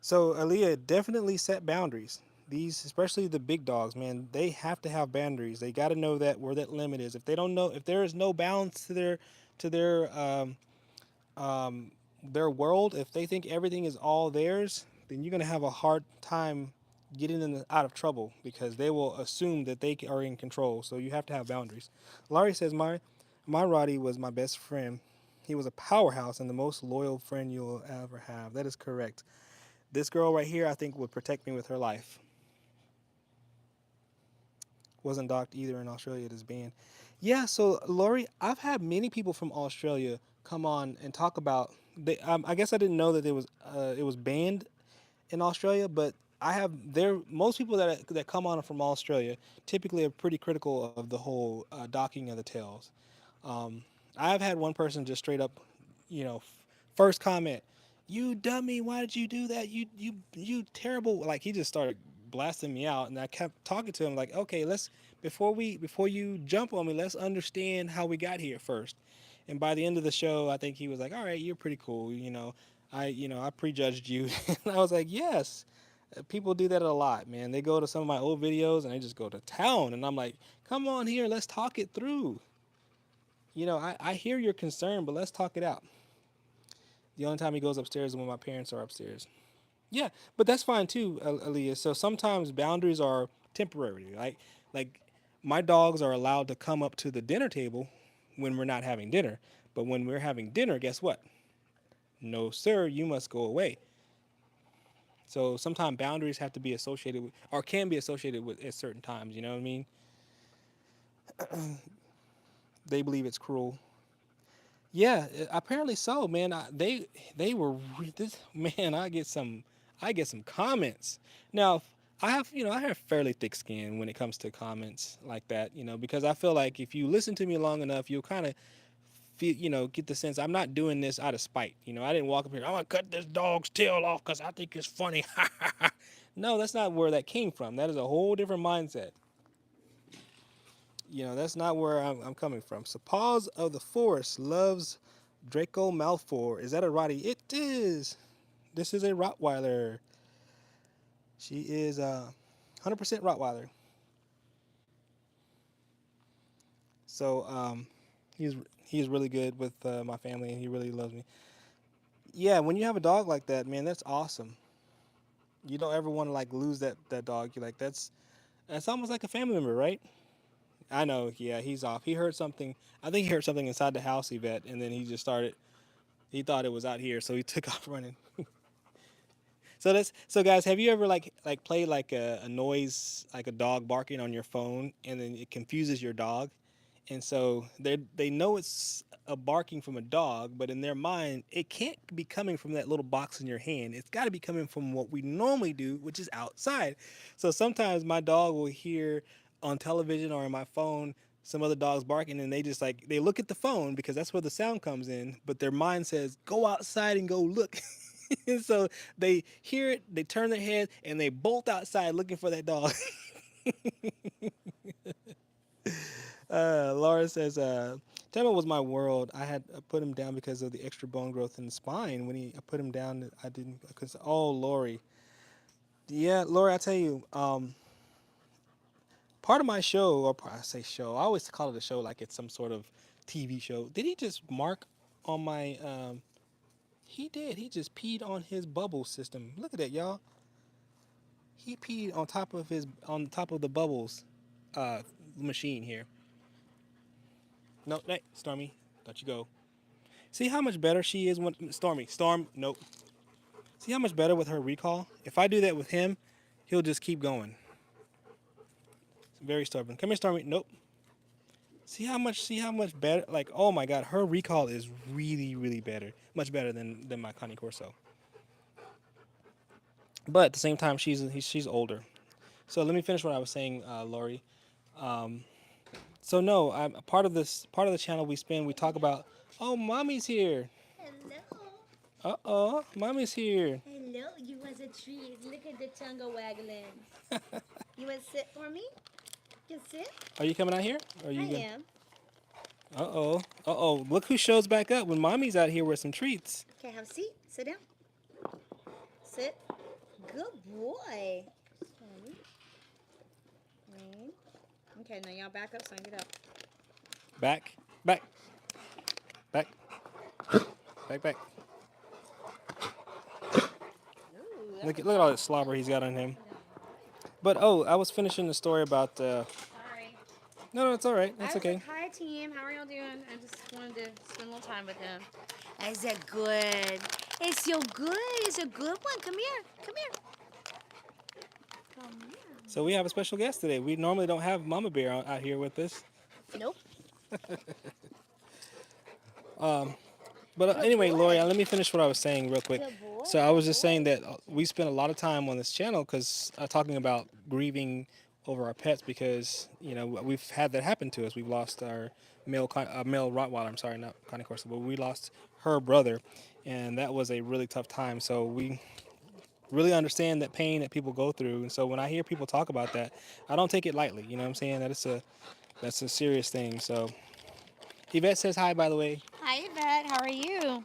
So Aaliyah definitely set boundaries. These, especially the big dogs, man, they have to have boundaries. They got to know that where that limit is. If they don't know, if there is no balance to um, their world, if they think everything is all theirs, then you're gonna have a hard time getting them out of trouble because they will assume that they are in control. So you have to have boundaries. Laurie says my Roddy was my best friend. He was a powerhouse and the most loyal friend you'll ever have. That is correct. This girl right here, I think, would protect me with her life. Wasn't docked either in Australia. It is banned. Yeah, so Laurie, I've had many people from Australia come on and talk about. I guess I didn't know that it was banned in Australia, but I have there most people that come on from Australia typically are pretty critical of the whole docking of the tails. Um, I've had one person just straight up, first comment, "You dummy! Why did you do that? You terrible!" Like he just started blasting me out, and I kept talking to him like, "Okay, let's before you jump on me, let's understand how we got here first." And by the end of the show, I think he was like, "All right, you're pretty cool. I prejudged you." And I was like, "Yes." People do that a lot, man. They go to some of my old videos and they just go to town, and I'm like, "Come on here, let's talk it through." I hear your concern, but let's talk it out. The only time he goes upstairs is when my parents are upstairs. Yeah, but that's fine too, Aaliyah. So sometimes boundaries are temporary. Like my dogs are allowed to come up to the dinner table when we're not having dinner. But when we're having dinner, guess what? No, sir, you must go away. So sometimes boundaries have to be associated with, or can be associated with at certain times. You know what I mean? They believe it's cruel. Yeah, apparently so, man. They were this man. I get some comments. Now I have fairly thick skin when it comes to comments like that, because I feel like if you listen to me long enough, you'll kind of feel, get the sense I'm not doing this out of spite. I didn't walk up here. I'm gonna cut this dog's tail off because I think it's funny. No, that's not where that came from. That is a whole different mindset. That's not where I'm coming from. So, Paws of the Forest loves Draco Malfoy. Is that a Rottie? It is. This is a Rottweiler. She is 100% Rottweiler. So, he's he's really good with my family, and he really loves me. Yeah, when you have a dog like that, man, that's awesome. You don't ever want to like lose that dog. You're like that's almost like a family member, right? I know. Yeah, he's off. He heard something. I think he heard something inside the house, Yvette, and then he just started. He thought it was out here, so he took off running. So guys, have you ever like played like a noise like a dog barking on your phone, and then it confuses your dog, and so they know it's a barking from a dog, but in their mind it can't be coming from that little box in your hand. It's got to be coming from what we normally do, which is outside. So sometimes my dog will hear on television or on my phone some other dogs barking, and they just like they look at the phone because that's where the sound comes in, but their mind says go outside and go look. And so they hear it, they turn their head, and they bolt outside looking for that dog. Laura says, Tema was my world. I had put him down because of the extra bone growth in the spine. When I put him down, I didn't, because, oh, Lori. Yeah, Lori, I tell you, part of my show, or I say show, I always call it a show like it's some sort of TV show. Did he just mark on my, he did. He just peed on his bubble system. Look at that, y'all. He peed on top of the bubbles machine here. No, hey, Stormy, let you go. See how much better she is when Storm. Nope. See how much better with her recall. If I do that with him, he'll just keep going. Very stubborn. Come here, Stormy. Nope. See how much better. Like, oh my God, her recall is really, really better. Much better than my Connie Corso. But at the same time, she's older. So let me finish what I was saying, Lori. Um, so no, I'm a part of the channel we spend. We talk about. Oh, mommy's here. Hello. Mommy's here. Hello. You was a treat. Look at the tongue waggling. You want to sit for me? You sit? Are you coming out here? Or are I you going? am. Look who shows back up when mommy's out here with some treats. Okay, have a seat. Sit down. Sit. Good boy. Sorry. Rain. Okay, now y'all back up so I can get up. Back, back, back, back. Ooh, Look at all that slobber he's got on him. But I was finishing the story about. sorry. No, it's all right. I That's was okay. like, hi, team. How are y'all doing? I just wanted to spend a little time with him. Is that good? It's so good. It's a good one. Come here. Come here. Come here. So we have a special guest today. We normally don't have Mama Bear out here with us. Nope. But Good anyway, Lori, boy. let me finish what I was saying real quick. Good boy. So I Good was just saying boy. that we spend a lot of time on this channel because talking about grieving over our pets because we've had that happen to us. We've lost our male Rottweiler. I'm sorry, not Connie Corso, but we lost her brother, and that was a really tough time. So we really understand that pain that people go through, and so when I hear people talk about that, I don't take it lightly. You know what I'm saying? That's a serious thing. So Yvette says hi, by the way, Hi, Yvette. How are you?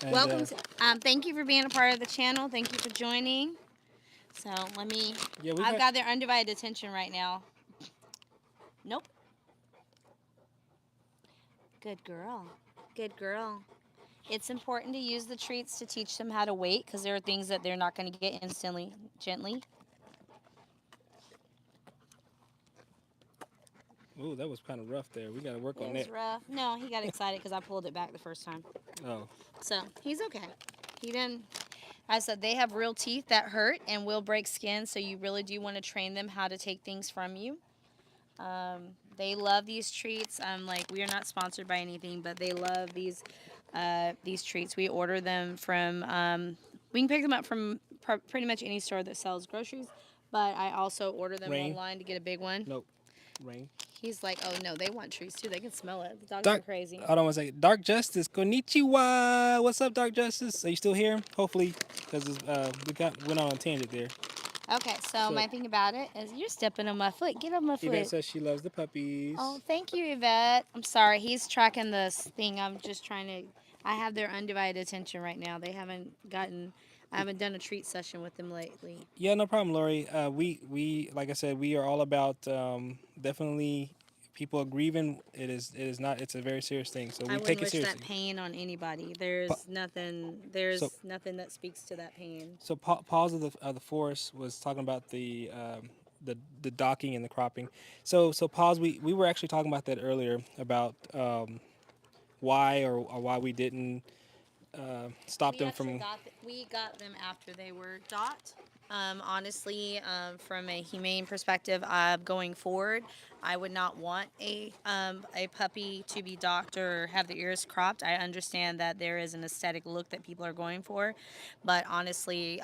and Welcome to. Thank you for being a part of the channel. Thank you for joining. So let me. yeah, we I've got their undivided attention right now. Nope. Good girl. Good girl. It's important to use the treats to teach them how to wait because there are things that they're not going to get instantly, gently. Ooh, that was kind of rough there. We got to work It on was that. rough. No, he got excited because I pulled it back the first time. Oh, So he's okay. He didn't. I said they have real teeth that hurt and will break skin, so you really do want to train them how to take things from you. They love these treats. Like we are not sponsored by anything, but they love these treats. We order them from. We can pick them up from pretty much any store that sells groceries, but I also order them Rain. online to get a big one. Nope. Rain. He's like, oh no, they want treats too. They can smell it. The dogs are Dark. crazy. Hold on one second. Dark Justice. Konnichiwa. What's up, Dark Justice? Are you still here? Hopefully, because went on a tangent there. Okay, so my thing about it is you're stepping on my foot. Get on my foot. Yvette says she loves the puppies. Oh, thank you, Yvette. I'm sorry. He's tracking this thing. I'm just trying to. I have their undivided attention right now. They haven't gotten. I haven't done a treat session with them lately. Yeah, no problem, Lori. We like I said, we are all about definitely people are grieving. It is not. It's a very serious thing. So I we wouldn't take it wish seriously. that pain on anybody. Pa- There's nothing. There's so nothing that speaks to that pain. so pause of the forest was talking about the docking and the cropping. So pause. We were actually talking about that earlier about why or why we didn't stop them from. We got them after they were docked. Honestly, from a humane perspective, going forward, I would not want a puppy to be docked or have the ears cropped. I understand that there is an aesthetic look that people are going for, but honestly,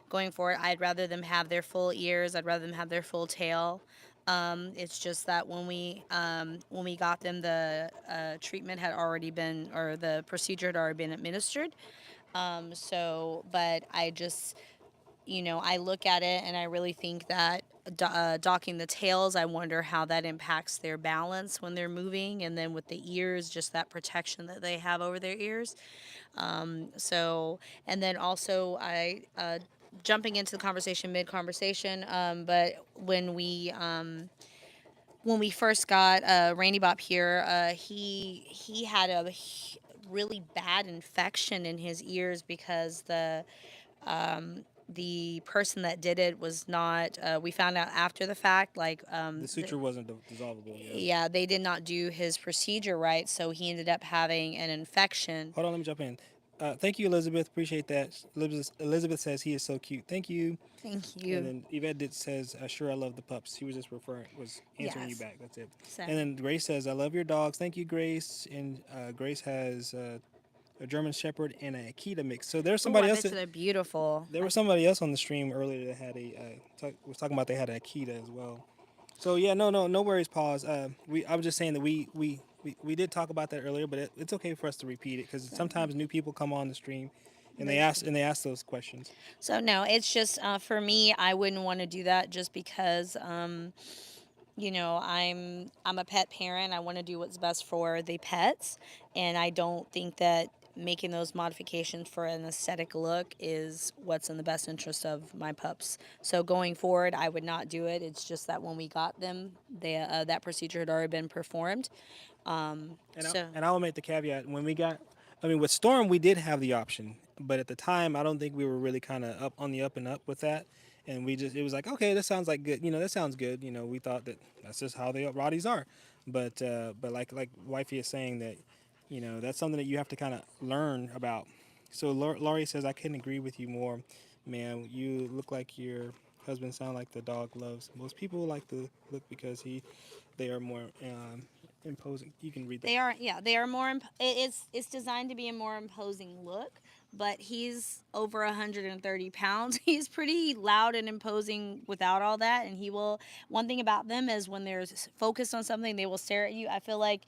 going forward, I'd rather them have their full ears. I'd rather them have their full tail. It's just that when we got them, the treatment had already been, or the procedure had already been administered. But I just, I look at it and I really think that docking the tails, I wonder how that impacts their balance when they're moving, and then with the ears, just that protection that they have over their ears. And then also jumping into the conversation mid conversation, but when we first got Randy Bop here, he had a really bad infection in his ears because the person that did it was not. We found out after the fact, like The suture wasn't dissolvable. Yeah. yeah, they did not do his procedure right, so he ended up having an infection. Hold on, let me jump in. Thank you, Elizabeth. Appreciate that. Elizabeth says he is so cute. Thank you. Thank And you. then Yvette did says, "Sure, I love the pups." He was just was answering you Yes. back. That's it. So, And then Grace says, "I love your dogs." Thank you, Grace. And Grace has a German Shepherd and a Akita mix. So there's oh, I somebody else. bet you they're beautiful. There was somebody else on the stream earlier that had was talking about they had an Akita as well. So yeah, no worries. Pause. I was just saying that we did talk about that earlier, but it's okay for us to repeat it because So, sometimes new people come on the stream, and they, they ask those questions. so no, it's just for me. I wouldn't want to do that just because. I'm a pet parent. I want to do what's best for the pets, and I don't think that making those modifications for an aesthetic look is what's in the best interest of my pups. So going forward, I would not do it. It's just that when we got them, that procedure had already been performed. So And I'll make the caveat when we got, I mean, with Storm we did have the option, but at the time I don't think we were really kind of up on the up and up with that, and we just it was like okay, that sounds like good, that sounds good, we thought that that's just how the Rotties are, but like wifey is saying that, that's something that you have to kind of learn about. So Laurie says I couldn't agree with you more, man. You look like your husband sound like the dog loves. Most people like the look because they are more imposing. You can read that. they are, yeah, they are more. It's designed to be a more imposing look, but he's over 130 pounds. He's pretty loud and imposing without all that, and he will. One thing about them is when they're focused on something, they will stare at you. I feel like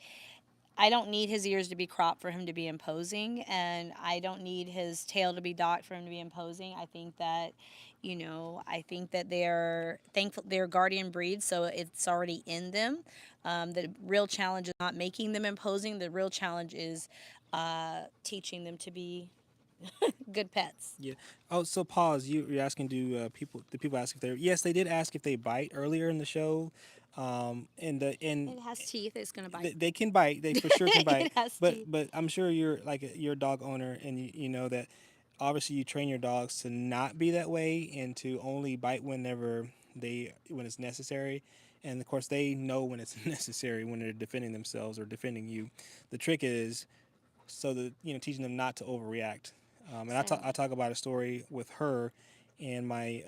I don't need his ears to be cropped for him to be imposing, and I don't need his tail to be docked for him to be imposing. I think that they're thankful, they're guardian breeds, so it's already in them. The real challenge is not making them imposing. The real challenge is teaching them to be good pets. Yeah. Oh, so pause. You're asking do people ask if they yes they did ask if they bite earlier in the show, and It has teeth. It's gonna bite. they can bite. They for sure can bite. It has But teeth. I'm sure you're a dog owner and you know that obviously you train your dogs to not be that way and to only bite when it's necessary. And of course they know when it's necessary when they're defending themselves or defending you. The trick is so that teaching them not to overreact. And So I talk about a story with her and my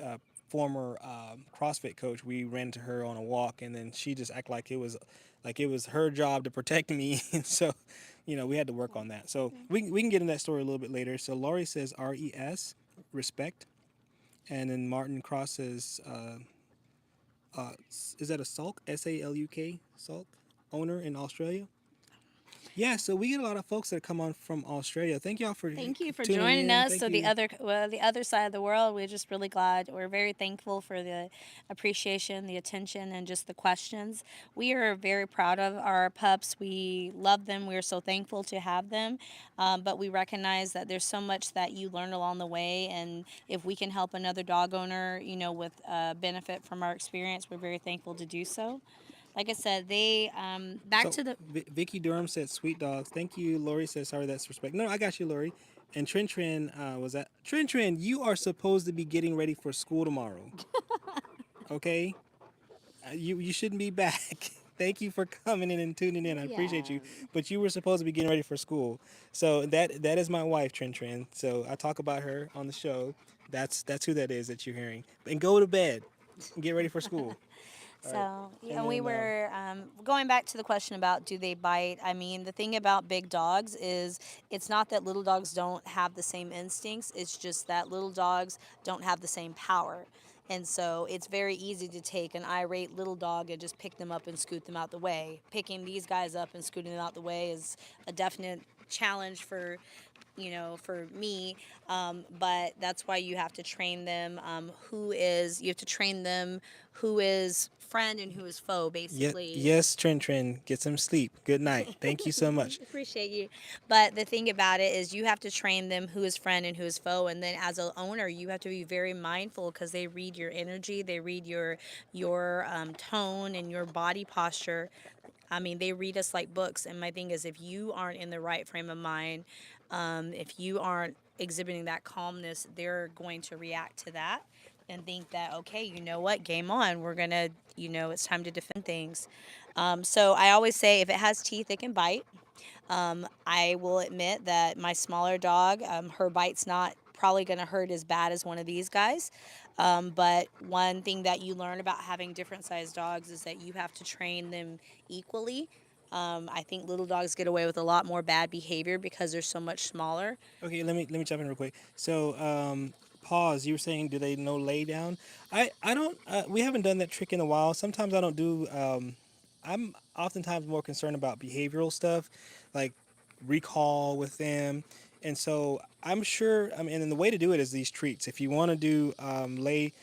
former CrossFit coach. We ran into her on a walk, and then she just acted like it was her job to protect me, and so we had to work on that. So we can get into that story a little bit later. So Laurie says RES respect, and then Martin Cross says is that a sulk SALUK sulk owner in Australia? Yeah, so we get a lot of folks that come on from Australia. Thank y'all for thank you for tuning joining in. us. Thank So you. the other side of the world, we're just really glad. We're very thankful for the appreciation, the attention, and just the questions. We are very proud of our pups. We love them. We're so thankful to have them. But we recognize that there's so much that you learn along the way, and if we can help another dog owner, with benefit from our experience, we're very thankful to do so. Like I said, they back So to the Vicky Durham said, "Sweet dogs." Thank you. Lori says, "Sorry, that's respect." No, I got you, Lori. And Trin was that Trin? You are supposed to be getting ready for school tomorrow. Okay, you shouldn't be back. Thank you for coming in and tuning in. I appreciate yeah. you. But you were supposed to be getting ready for school. So that is my wife, Trin. So I talk about her on the show. That's who that is that you're hearing. And go to bed. And get ready for school. All right. So, And yeah, we then were going back to the question about do they bite. I mean, the thing about big dogs is it's not that little dogs don't have the same instincts, it's just that little dogs don't have the same power. And so it's very easy to take an irate little dog and just pick them up and scoot them out the way. Picking these guys up and scooting them out the way is a definite challenge for me. But that's why you have to train them. You have to train them who is friend and who is foe, basically. yes, Trin, get some sleep. Good night. Thank you so much. Appreciate you. But the thing about it is you have to train them who is friend and who is foe. And then as an owner, you have to be very mindful because they read your energy, they read your tone and your body posture. I mean, they read us like books. And my thing is, if you aren't in the right frame of mind, if you aren't exhibiting that calmness, they're going to react to that and think that, okay, you know what, game on. We're going to, it's time to defend things. So I always say if it has teeth, it can bite. I will admit that my smaller dog, her bite's not probably going to hurt as bad as one of these guys. But one thing that you learn about having different sized dogs is that you have to train them equally. I think little dogs get away with a lot more bad behavior because they're so much smaller. Okay, let me jump in real quick. So, pause. You were saying, do they know lay down? I don't. We haven't done that trick in a while. Sometimes I don't do. I'm oftentimes more concerned about behavioral stuff, like recall with them, and so I'm sure. I mean, and the way to do it is these treats. If you want to do lay,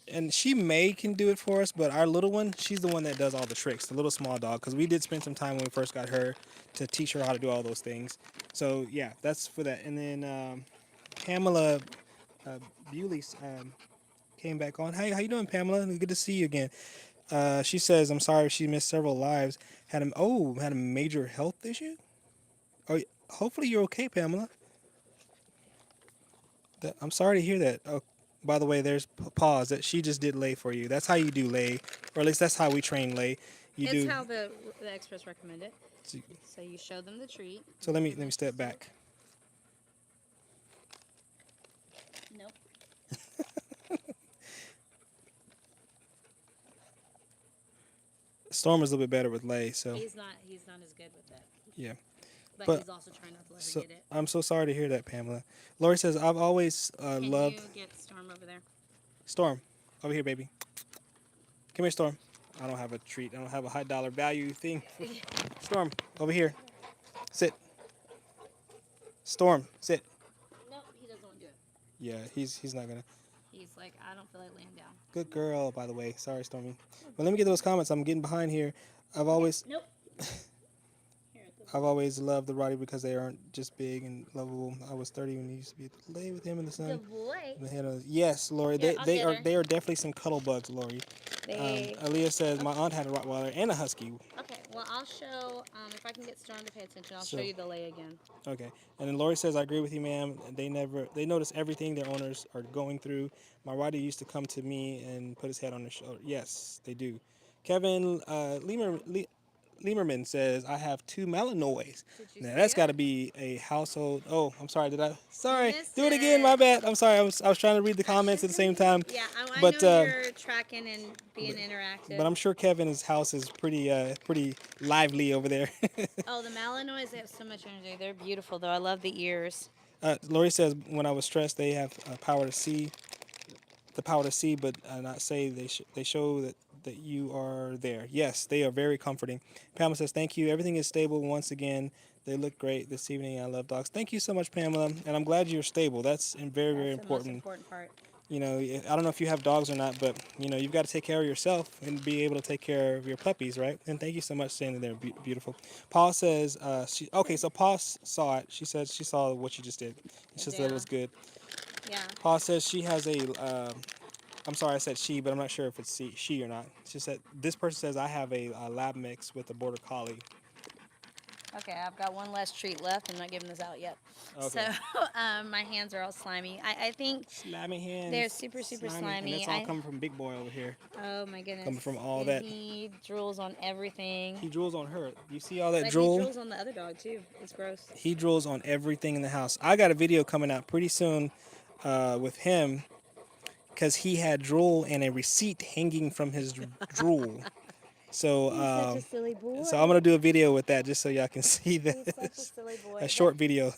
and she may can do it for us, but our little one, she's the one that does all the tricks, the little small dog, because we did spend some time when we first got her to teach her how to do all those things. So yeah, that's for that. And then Pamela Bewley came back on. Hey, how you doing, Pamela? Good to see you again. She says, "I'm sorry she missed several lives. Had a major health issue. Oh, hopefully you're okay, Pamela. I'm sorry to hear that. Oh, by the way, there's pause that she just did lay for you. That's how you do lay, or at least that's how we train lay. You It's do. how the experts recommend it. So, So you show them the treat. so let me step back. Nope. Storm is a little bit better with lay, so He's not as good with it. yeah. But But he's also trying not to let her so get it. I'm so sorry to hear that, Pamela. Lori says I've always Can loved you get Storm over there? Storm. Over here, baby. Come here, Storm. I don't have a treat. I don't have a high dollar value thing. Storm, over here. Sit. Storm, sit. Nope, he doesn't want to do it. Yeah, he's not gonna. He's like, I don't feel like laying down. Good girl, by the way. Sorry, Stormy. But let me get those comments. I'm getting behind here. I've always Nope. Here, I've always loved the Roddy because they aren't just big and lovable. I was 30 when he used to be able to lay with him in the sun. good boy. Yes, Lori. Here, They I'll they get are her. they are definitely some cuddle bugs, Lori. They. Aaliyah says my aunt had a Rottweiler and a Husky. Okay, well, I'll show, if I can get Storm to pay attention, I'll show So you the lay again. okay, and then Lori says I agree with you, ma'am. They notice everything their owners are going through. My Roddy used to come to me and put his head on his shoulder. Yes, they do. Kevin Liemerman says, I have two Malinois. Did you Now, see that's got it? to be a household. Oh, I'm sorry. Did I? You Sorry. missed Do it again. My it. bad. I'm sorry. I was trying to read the comments at the same time. Yeah, I know But you're tracking and being but interactive. I'm sure Kevin's house is pretty lively over there. Oh, the Malinois, they have so much energy. They're beautiful, though. I love the ears. Lori says, when I was stressed, they have the power to see, but not say. They show that you are there. Yes, they are very comforting. Pamela says, thank you. Everything is stable once again. They look great this evening. I love dogs. Thank you so much, Pamela. And I'm glad you're stable. That's very, very That's the most important. important part. You know, I don't know if you have dogs or not, but you know, you've got to take care of yourself and be able to take care of your puppies, right? And thank you so much, saying that they're beautiful. Paul says, okay, so Paul saw it. She said she saw what you just did. She said it Yeah. was good. Yeah. Paul says she has I'm sorry, I said she, but I'm not sure if it's she or not. She said this person says I have a lab mix with a border collie. Okay, I've got one less treat left. I'm not giving this out yet. Okay. So my hands are all slimy. I think Slimy hands. they're super, super And slimy. that's all coming from Big Boy over here. Oh my goodness. Coming from all And that. he drools on everything. He drools on her. You see all that But drool? he drools on the other dog too. It's gross. He drools on everything in the house. I got a video coming out pretty soon with him because he had drool and a receipt hanging from his drool. So, He's such a silly boy. so I'm gonna do a video with that just so y'all can see He's such a this. silly boy. A short video.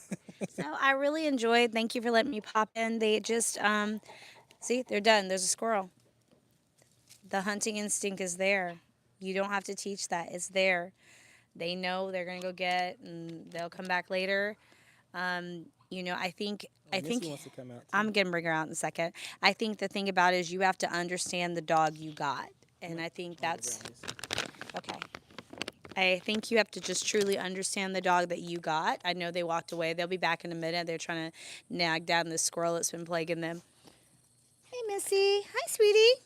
So I really enjoyed. Thank you for letting me pop in. They just see, they're done. There's a squirrel. The hunting instinct is there. You don't have to teach that. It's there. They know they're gonna go get, and they'll come back later. I think Missy wants to come out too. I'm gonna bring her out in a second. I think the thing about it is you have to understand the dog you got, and I think that's okay. I think you have to just truly understand the dog that you got. I know they walked away. They'll be back in a minute. They're trying to nag down this squirrel that's been plaguing them. Hey, Missy. Hi, sweetie.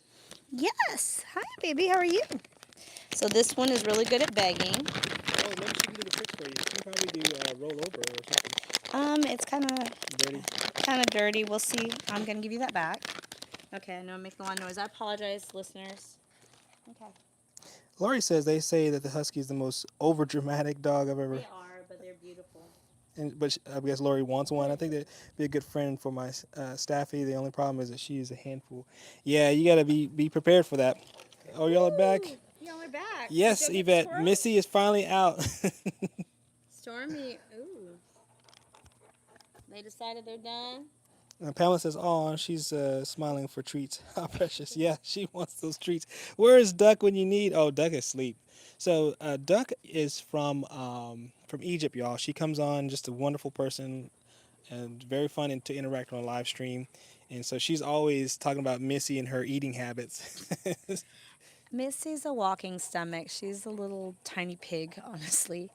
Yes. Hi, baby. How are you? So this one is really good at begging. Oh, maybe she can do the tricks for you. She can probably do roll over or something. It's kind Dirty. of dirty. We'll see. I'm gonna give you that back. Okay, I know I'm making a lot of noise. I apologize, listeners. Okay. Lori says they say that the husky is the most over dramatic dog I've ever. They are, but but I guess Lori wants one. I think that'd be a good friend for my Staffy. The only problem is that she is a handful. Yeah, you gotta be prepared for that. Oh, y'all are back. Woo! Y'all are back. Did Yes, y'all get the Yvette. squirrel? Missy is finally out. Stormy. Ooh. They decided they're done. And Pamela says, "Oh, she's smiling for treats. How precious! Yeah, she wants those treats. Where is Duck when you need? Oh, Duck is asleep. So Duck is from Egypt, y'all. She comes on, just a wonderful person and very fun and to interact on a live stream. And so she's always talking about Missy and her eating habits. Missy's a walking stomach. She's a little tiny pig, honestly.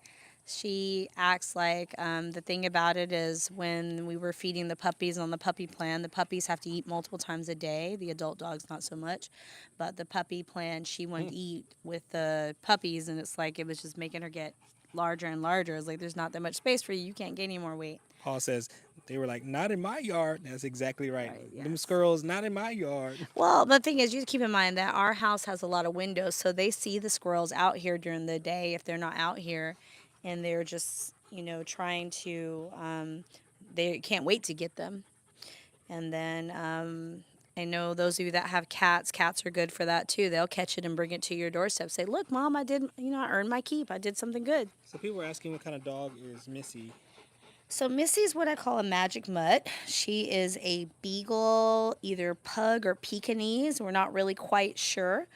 She acts like the thing about it is when we were feeding the puppies on the puppy plan, the puppies have to eat multiple times a day. The adult dogs, not so much. But the puppy plan, she wanted to eat with the puppies, and it's like it was just making her get larger and larger. It's like there's not that much space for you. You can't gain any more weight. Paul says they were like, "Not in my yard." That's exactly right. Right, Them yes. squirrels, not in my yard. Well, the thing is, you have to keep in mind that our house has a lot of windows, so they see the squirrels out here during the day if they're not out here, and they're just, trying to, they can't wait to get them. And then I know those of you that have cats, cats are good for that too. They'll catch it and bring it to your doorstep. Say, look, Mom, I did, I earned my keep. I did something good. So people were asking what kind of dog is Missy. So Missy's what I call a magic mutt. She is a beagle, either pug or Pekingese. We're not really quite sure.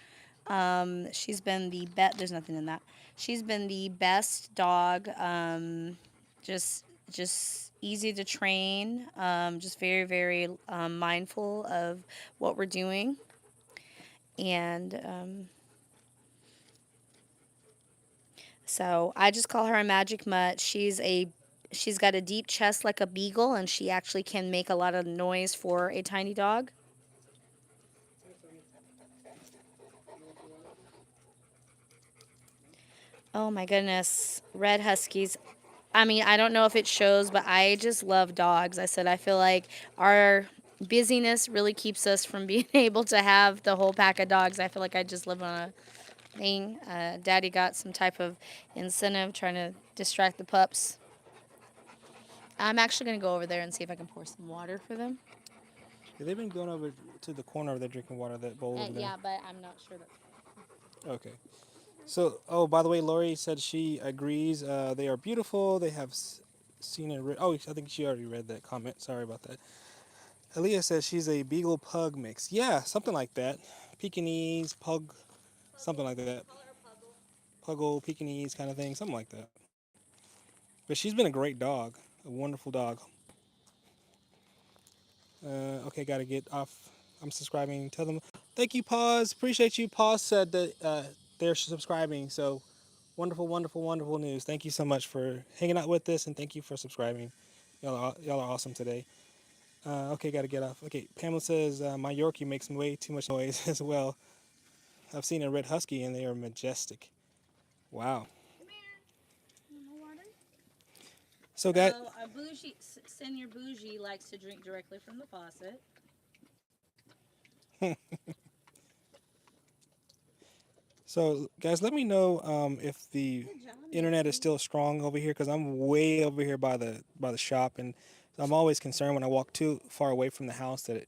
She's been the best. There's nothing in that. She's been the best dog. Just easy to train. Just very very mindful of what we're doing. And so I just call her a magic mutt. She's got a deep chest like a beagle, and she actually can make a lot of noise for a tiny dog. Oh my goodness, red huskies. I mean, I don't know if it shows, but I just love dogs. I said I feel like our busyness really keeps us from being able to have the whole pack of dogs. I feel like I just live on a thing. Daddy got some type of incentive trying to distract the pups. I'm actually going to go over there and see if I can pour some water for them. Yeah, they've been going over to the corner of their drinking water, that bowl over there. Yeah, but I'm not sure that's. Okay. So, oh, by the way, Lori said she agrees. They are beautiful. They have seen and read. Oh, I think she already read that comment. Sorry about that. Aaliyah says she's a Beagle Pug mix. Yeah, something like that. Pekingese, Pug, something like that. Puggle, Pekingese kind of thing, something like that. But she's been a great dog, a wonderful dog. Okay, gotta get off. I'm subscribing. Tell them thank you, Pause. Appreciate you. Pause said that they're subscribing. So wonderful, wonderful, wonderful news. Thank you so much for hanging out with us, and thank you for subscribing. Y'all are awesome today. Okay, gotta get off. Okay, Pamela says my Yorkie makes way too much noise as well. I've seen a red husky, and they are majestic. Wow. Come here. Want more water? So, guys, So, our bougie, senior bougie likes to drink directly from the faucet. let me know if the Good job, internet is Missy. still strong over here because I'm way over here by the shop, and I'm always concerned when I walk too far away from the house that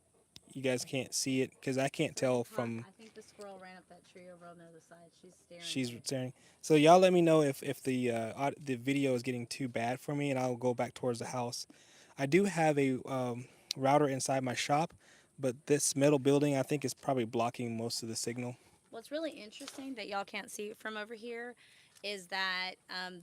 you guys can't see it because I can't tell from I think the squirrel ran up that tree over on the other side. She's staring she's at it. staring. So y'all let me know if the video is getting too bad for me, and I'll go back towards the house. I do have a router inside my shop, but this metal building I think is probably blocking most of the signal. What's really interesting that y'all can't see from over here is that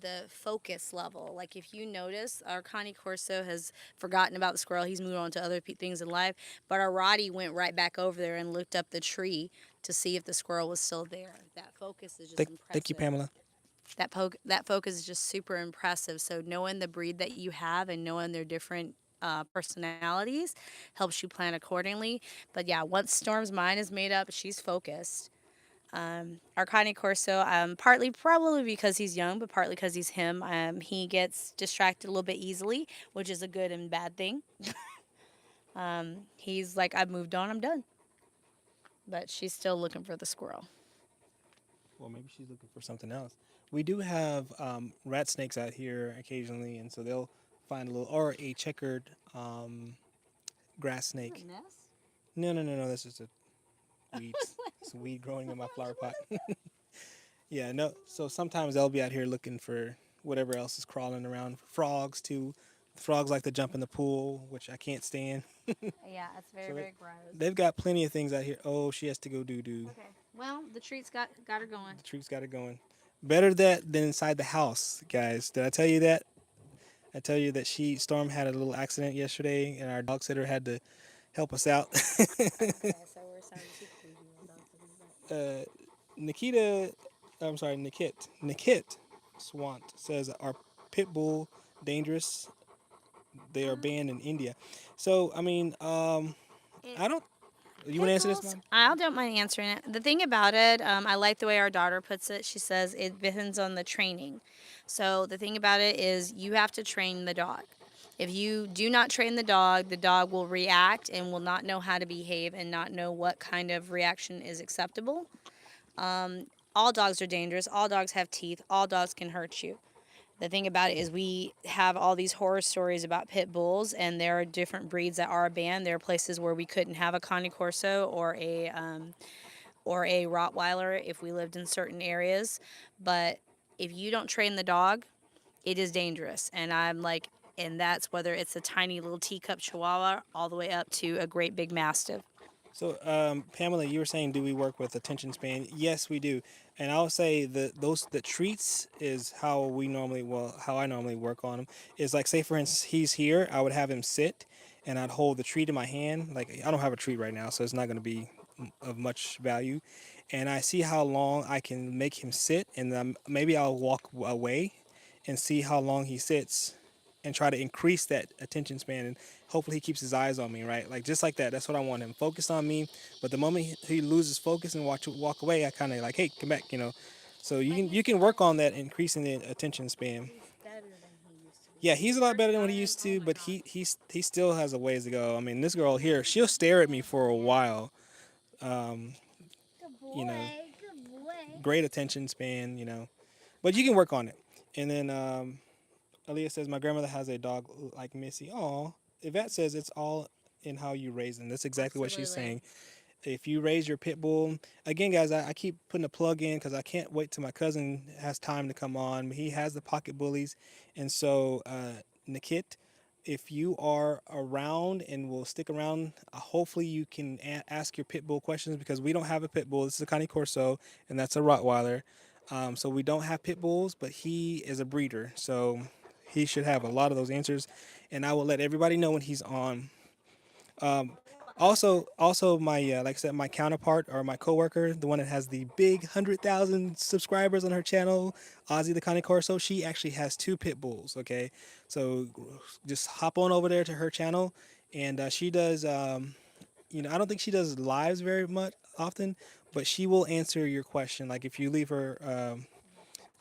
the focus level. Like if you notice, our Connie Corso has forgotten about the squirrel. He's moved on to other things in life. But our Roddy went right back over there and looked up the tree to see if the squirrel was still there. That focus is just Thank you, impressive. Pamela. That focus is just super impressive. So knowing the breed that you have and knowing their different personalities helps you plan accordingly. But yeah, once Storm's mind is made up, she's focused. Arcani Corso, partly probably because he's young, but partly because he's him. He gets distracted a little bit easily, which is a good and bad thing. He's like, I've moved on, I'm done. But she's still looking for the squirrel. Well, maybe she's looking for something else. We do have rat snakes out here occasionally, and so they'll find a little, or a checkered grass Is it snake. a nest? No, no, no, no. That's just a I weed. was like, It's a weed growing in my what, flower what pot. is that? Yeah, no. So sometimes they'll be out here looking for whatever else is crawling around. Frogs too. Frogs like to jump in the pool, which I can't stand. Yeah, it's very, So very gross. they've got plenty of things out here. Oh, she has to go doo doo. Okay. Well, the treats got her going. The tree's got it going. Better that than inside the house, guys. Did I tell you that? I tell you that Storm had a little accident yesterday, and our dog sitter had to help us out. Okay, so we're sounding super creepy when dogs are doing that. uh, Nikita, I'm sorry, Nikit Swant says, "Are pit bull dangerous? They are banned in India." So, I mean, It, I don't. You want to Pit answer this, bulls, Mom? I don't mind answering it. The thing about it, I like the way our daughter puts it. She says it depends on the training. So the thing about it is you have to train the dog. If you do not train the dog will react and will not know how to behave and not know what kind of reaction is acceptable. All dogs are dangerous. All dogs have teeth. All dogs can hurt you. The thing about it is we have all these horror stories about pit bulls, and there are different breeds that are banned. There are places where we couldn't have a Connie Corso or a Rottweiler if we lived in certain areas. But if you don't train the dog, it is dangerous. And I'm like, and that's whether it's a tiny little teacup Chihuahua all the way up to a great big Mastiff. So, Pamela, you were saying, do we work with attention span? Yes, we do. And I'll say the treats is how we normally, well, how I normally work on them is like, say for instance, he's here, I would have him sit, and I'd hold the treat in my hand. Like I don't have a treat right now, so it's not going to be of much value. And I see how long I can make him sit, and then maybe I'll walk away, and see how long he sits, and try to increase that attention span, and hopefully he keeps his eyes on me, right? Like just like that. That's what I want him focused on me. But the moment he loses focus and walk away, I kind of like, hey, come back. So But you can work on that, increasing the attention span. he's better than he used to be. Yeah, When he's we a lot first better than got what he him, used oh to, my but gosh. he still has a ways to go. I mean, this girl here, she'll stare at me for a while. Um, Good you know, boy, good boy. great attention span. But you can work on it. And then Aaliyah says, my grandmother has a dog like Missy. Oh, Yvette says it's all in how you raise them. That's exactly what she's Absolutely. saying. If you raise your pit bull, again, guys, I keep putting a plug in because I can't wait till my cousin has time to come on. He has the pocket bullies. And so, Nikit, if you are around and will stick around, hopefully you can ask your pit bull questions because we don't have a pit bull. This is a Connie Corso, and that's a Rottweiler. So we don't have pit bulls, but he is a breeder. So he should have a lot of those answers. And I will let everybody know when he's on. Also, my like I said, my counterpart or my coworker, the one that has the big 100,000 subscribers on her channel, Ozzy the Connie Corso, she actually has two pit bulls. Okay, so just hop on over there to her channel, and she does. I don't think she does lives very much often, but she will answer your question. Like if you leave her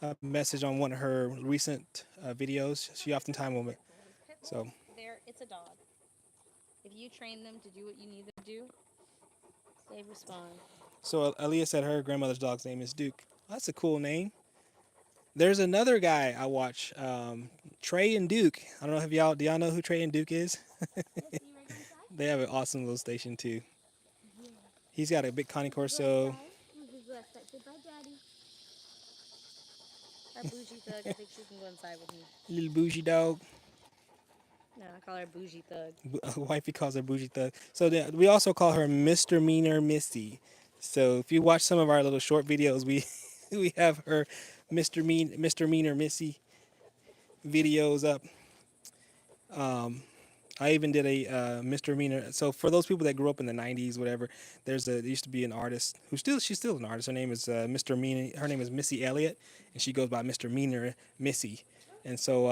a message on one of her recent videos, she oftentimes will. Pit So, bulls, it's a dog. If you train them to do what you need them to do, they respond. so Aaliyah said her grandmother's dog's name is Duke. That's a cool name. There's another guy I watch, Trey and Duke. I don't know if do y'all know who Trey and Duke is? Yes, you ready to go inside? They have an awesome little station too. Yeah. He's got a big Connie Let's go Corso, outside. Let's go outside. Say bye, Daddy. Our bougie thug, I think she can go inside with me. little bougie dog. No, I call her bougie thug. Wifey calls her bougie thug. So we also call her Misdemeanor Missy. So if you watch some of our little short videos, we we have her Misdemeanor Missy videos up. I even did a misdemeanor. So for those people that grew up in the '90s, whatever, there used to be an artist she's still an artist. Her name is Misdemeanor. Her name is Missy Elliott, and she goes by Misdemeanor Missy. And so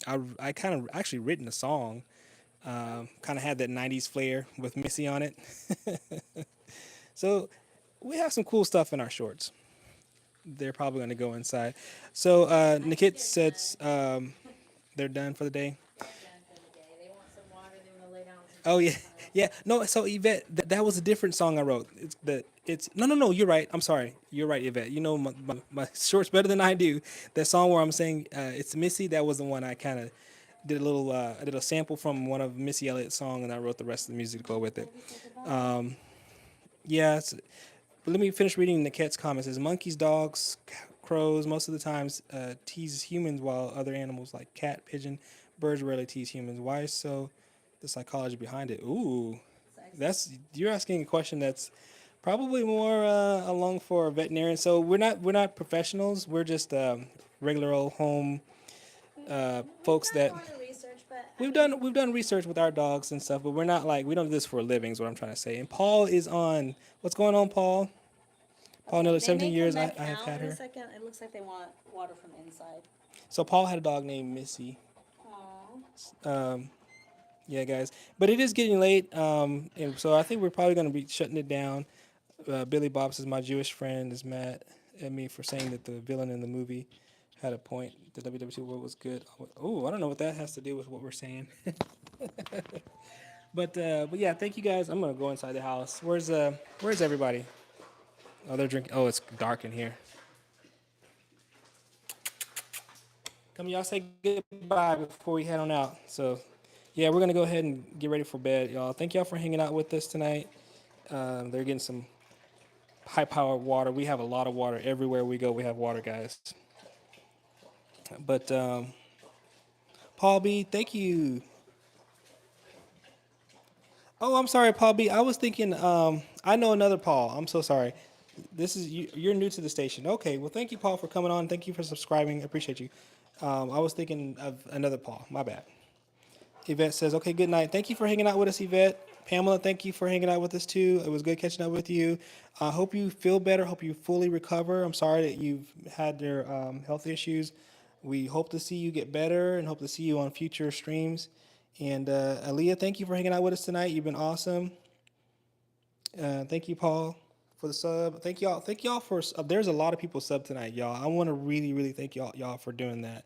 I kind of actually written a song, kind of had that '90s flair with Missy on it. So we have some cool stuff in our shorts. They're probably going to go inside. So Nikit says they're done for the day. They're done for the day. They want some water. They want to lay down with some Oh toys yeah, inside. yeah. No, so Yvette, that was a different song I wrote. It's no. You're right. I'm sorry. You're right, Yvette. You know my shorts better than I do. That song where I'm saying it's Missy. That was the one I kind of I did a sample from one of Missy Elliott's song, and I wrote the rest of the music to go with it. Yeah, but let me finish reading the cat's comments. It says monkeys, dogs, crows most of the times tease humans, while other animals like cat, pigeon, birds rarely tease humans. Why so? The psychology behind it. Ooh, that's you're asking a question that's probably more along for a veterinarian. So we're not professionals. We're just regular old home folks that Research, but we've done research with our dogs and stuff, but we're not like we don't do this for a living. Is what I'm trying to say. And Paul is on. What's going on, Paul? Paul, okay, another they 17 may come years back I have out had in a her. second. It looks like they want water from inside. So Paul had a dog named Missy. Aww. Um, yeah, guys, but it is getting late, and so I think we're probably going to be shutting it down. Billy Bob says my Jewish friend is mad at me for saying that the villain in the movie had a point. The WWC world was good. Oh, I don't know what that has to do with what we're saying. But yeah, thank you guys. I'm gonna go inside the house. Where's everybody? Oh, they're drinking. Oh, it's dark in here. Come, y'all say goodbye before we head on out. So, yeah, we're gonna go ahead and get ready for bed, y'all. Thank y'all for hanging out with us tonight. They're getting some high powered water. We have a lot of water everywhere we go. We have water, guys. But Paul B, thank you. Oh, I'm sorry, Paul B. I was thinking. I know another Paul. I'm so sorry. This is you. You're new to the station. Okay. Well, thank you, Paul, for coming on. Thank you for subscribing. I appreciate you. I was thinking of another Paul. My bad. Yvette says, okay, good night. Thank you for hanging out with us, Yvette. Pamela, thank you for hanging out with us too. It was good catching up with you. I hope you feel better. Hope you fully recover. I'm sorry that you've had your health issues. We hope to see you get better and hope to see you on future streams. And Aaliyah, thank you for hanging out with us tonight. You've been awesome. Thank you, Paul, for the sub. Thank y'all. Thank y'all for. There's a lot of people sub tonight, y'all. I want to really, really thank y'all for doing that.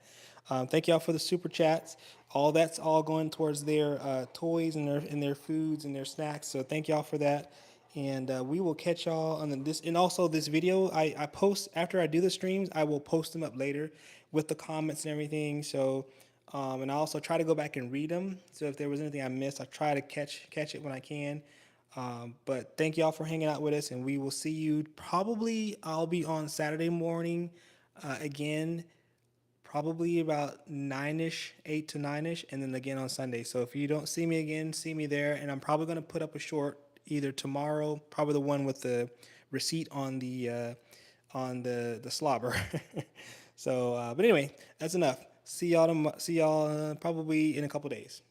Thank y'all for the super chats. All that's all going towards their toys and their foods and their snacks. So thank y'all for that. And we will catch y'all on this. And also this video, I post after I do the streams. I will post them up later with the comments and everything. So. And I also try to go back and read them. So if there was anything I missed, I try to catch it when I can. But thank y'all for hanging out with us, and we will see you probably. I'll be on Saturday morning again, probably about 9ish, 8 to 9ish, and then again on Sunday. So if you don't see me again, see me there. And I'm probably going to put up a short either tomorrow, probably the one with the receipt on the slobber. So, but anyway, that's enough. See y'all. See y'all probably in a couple days.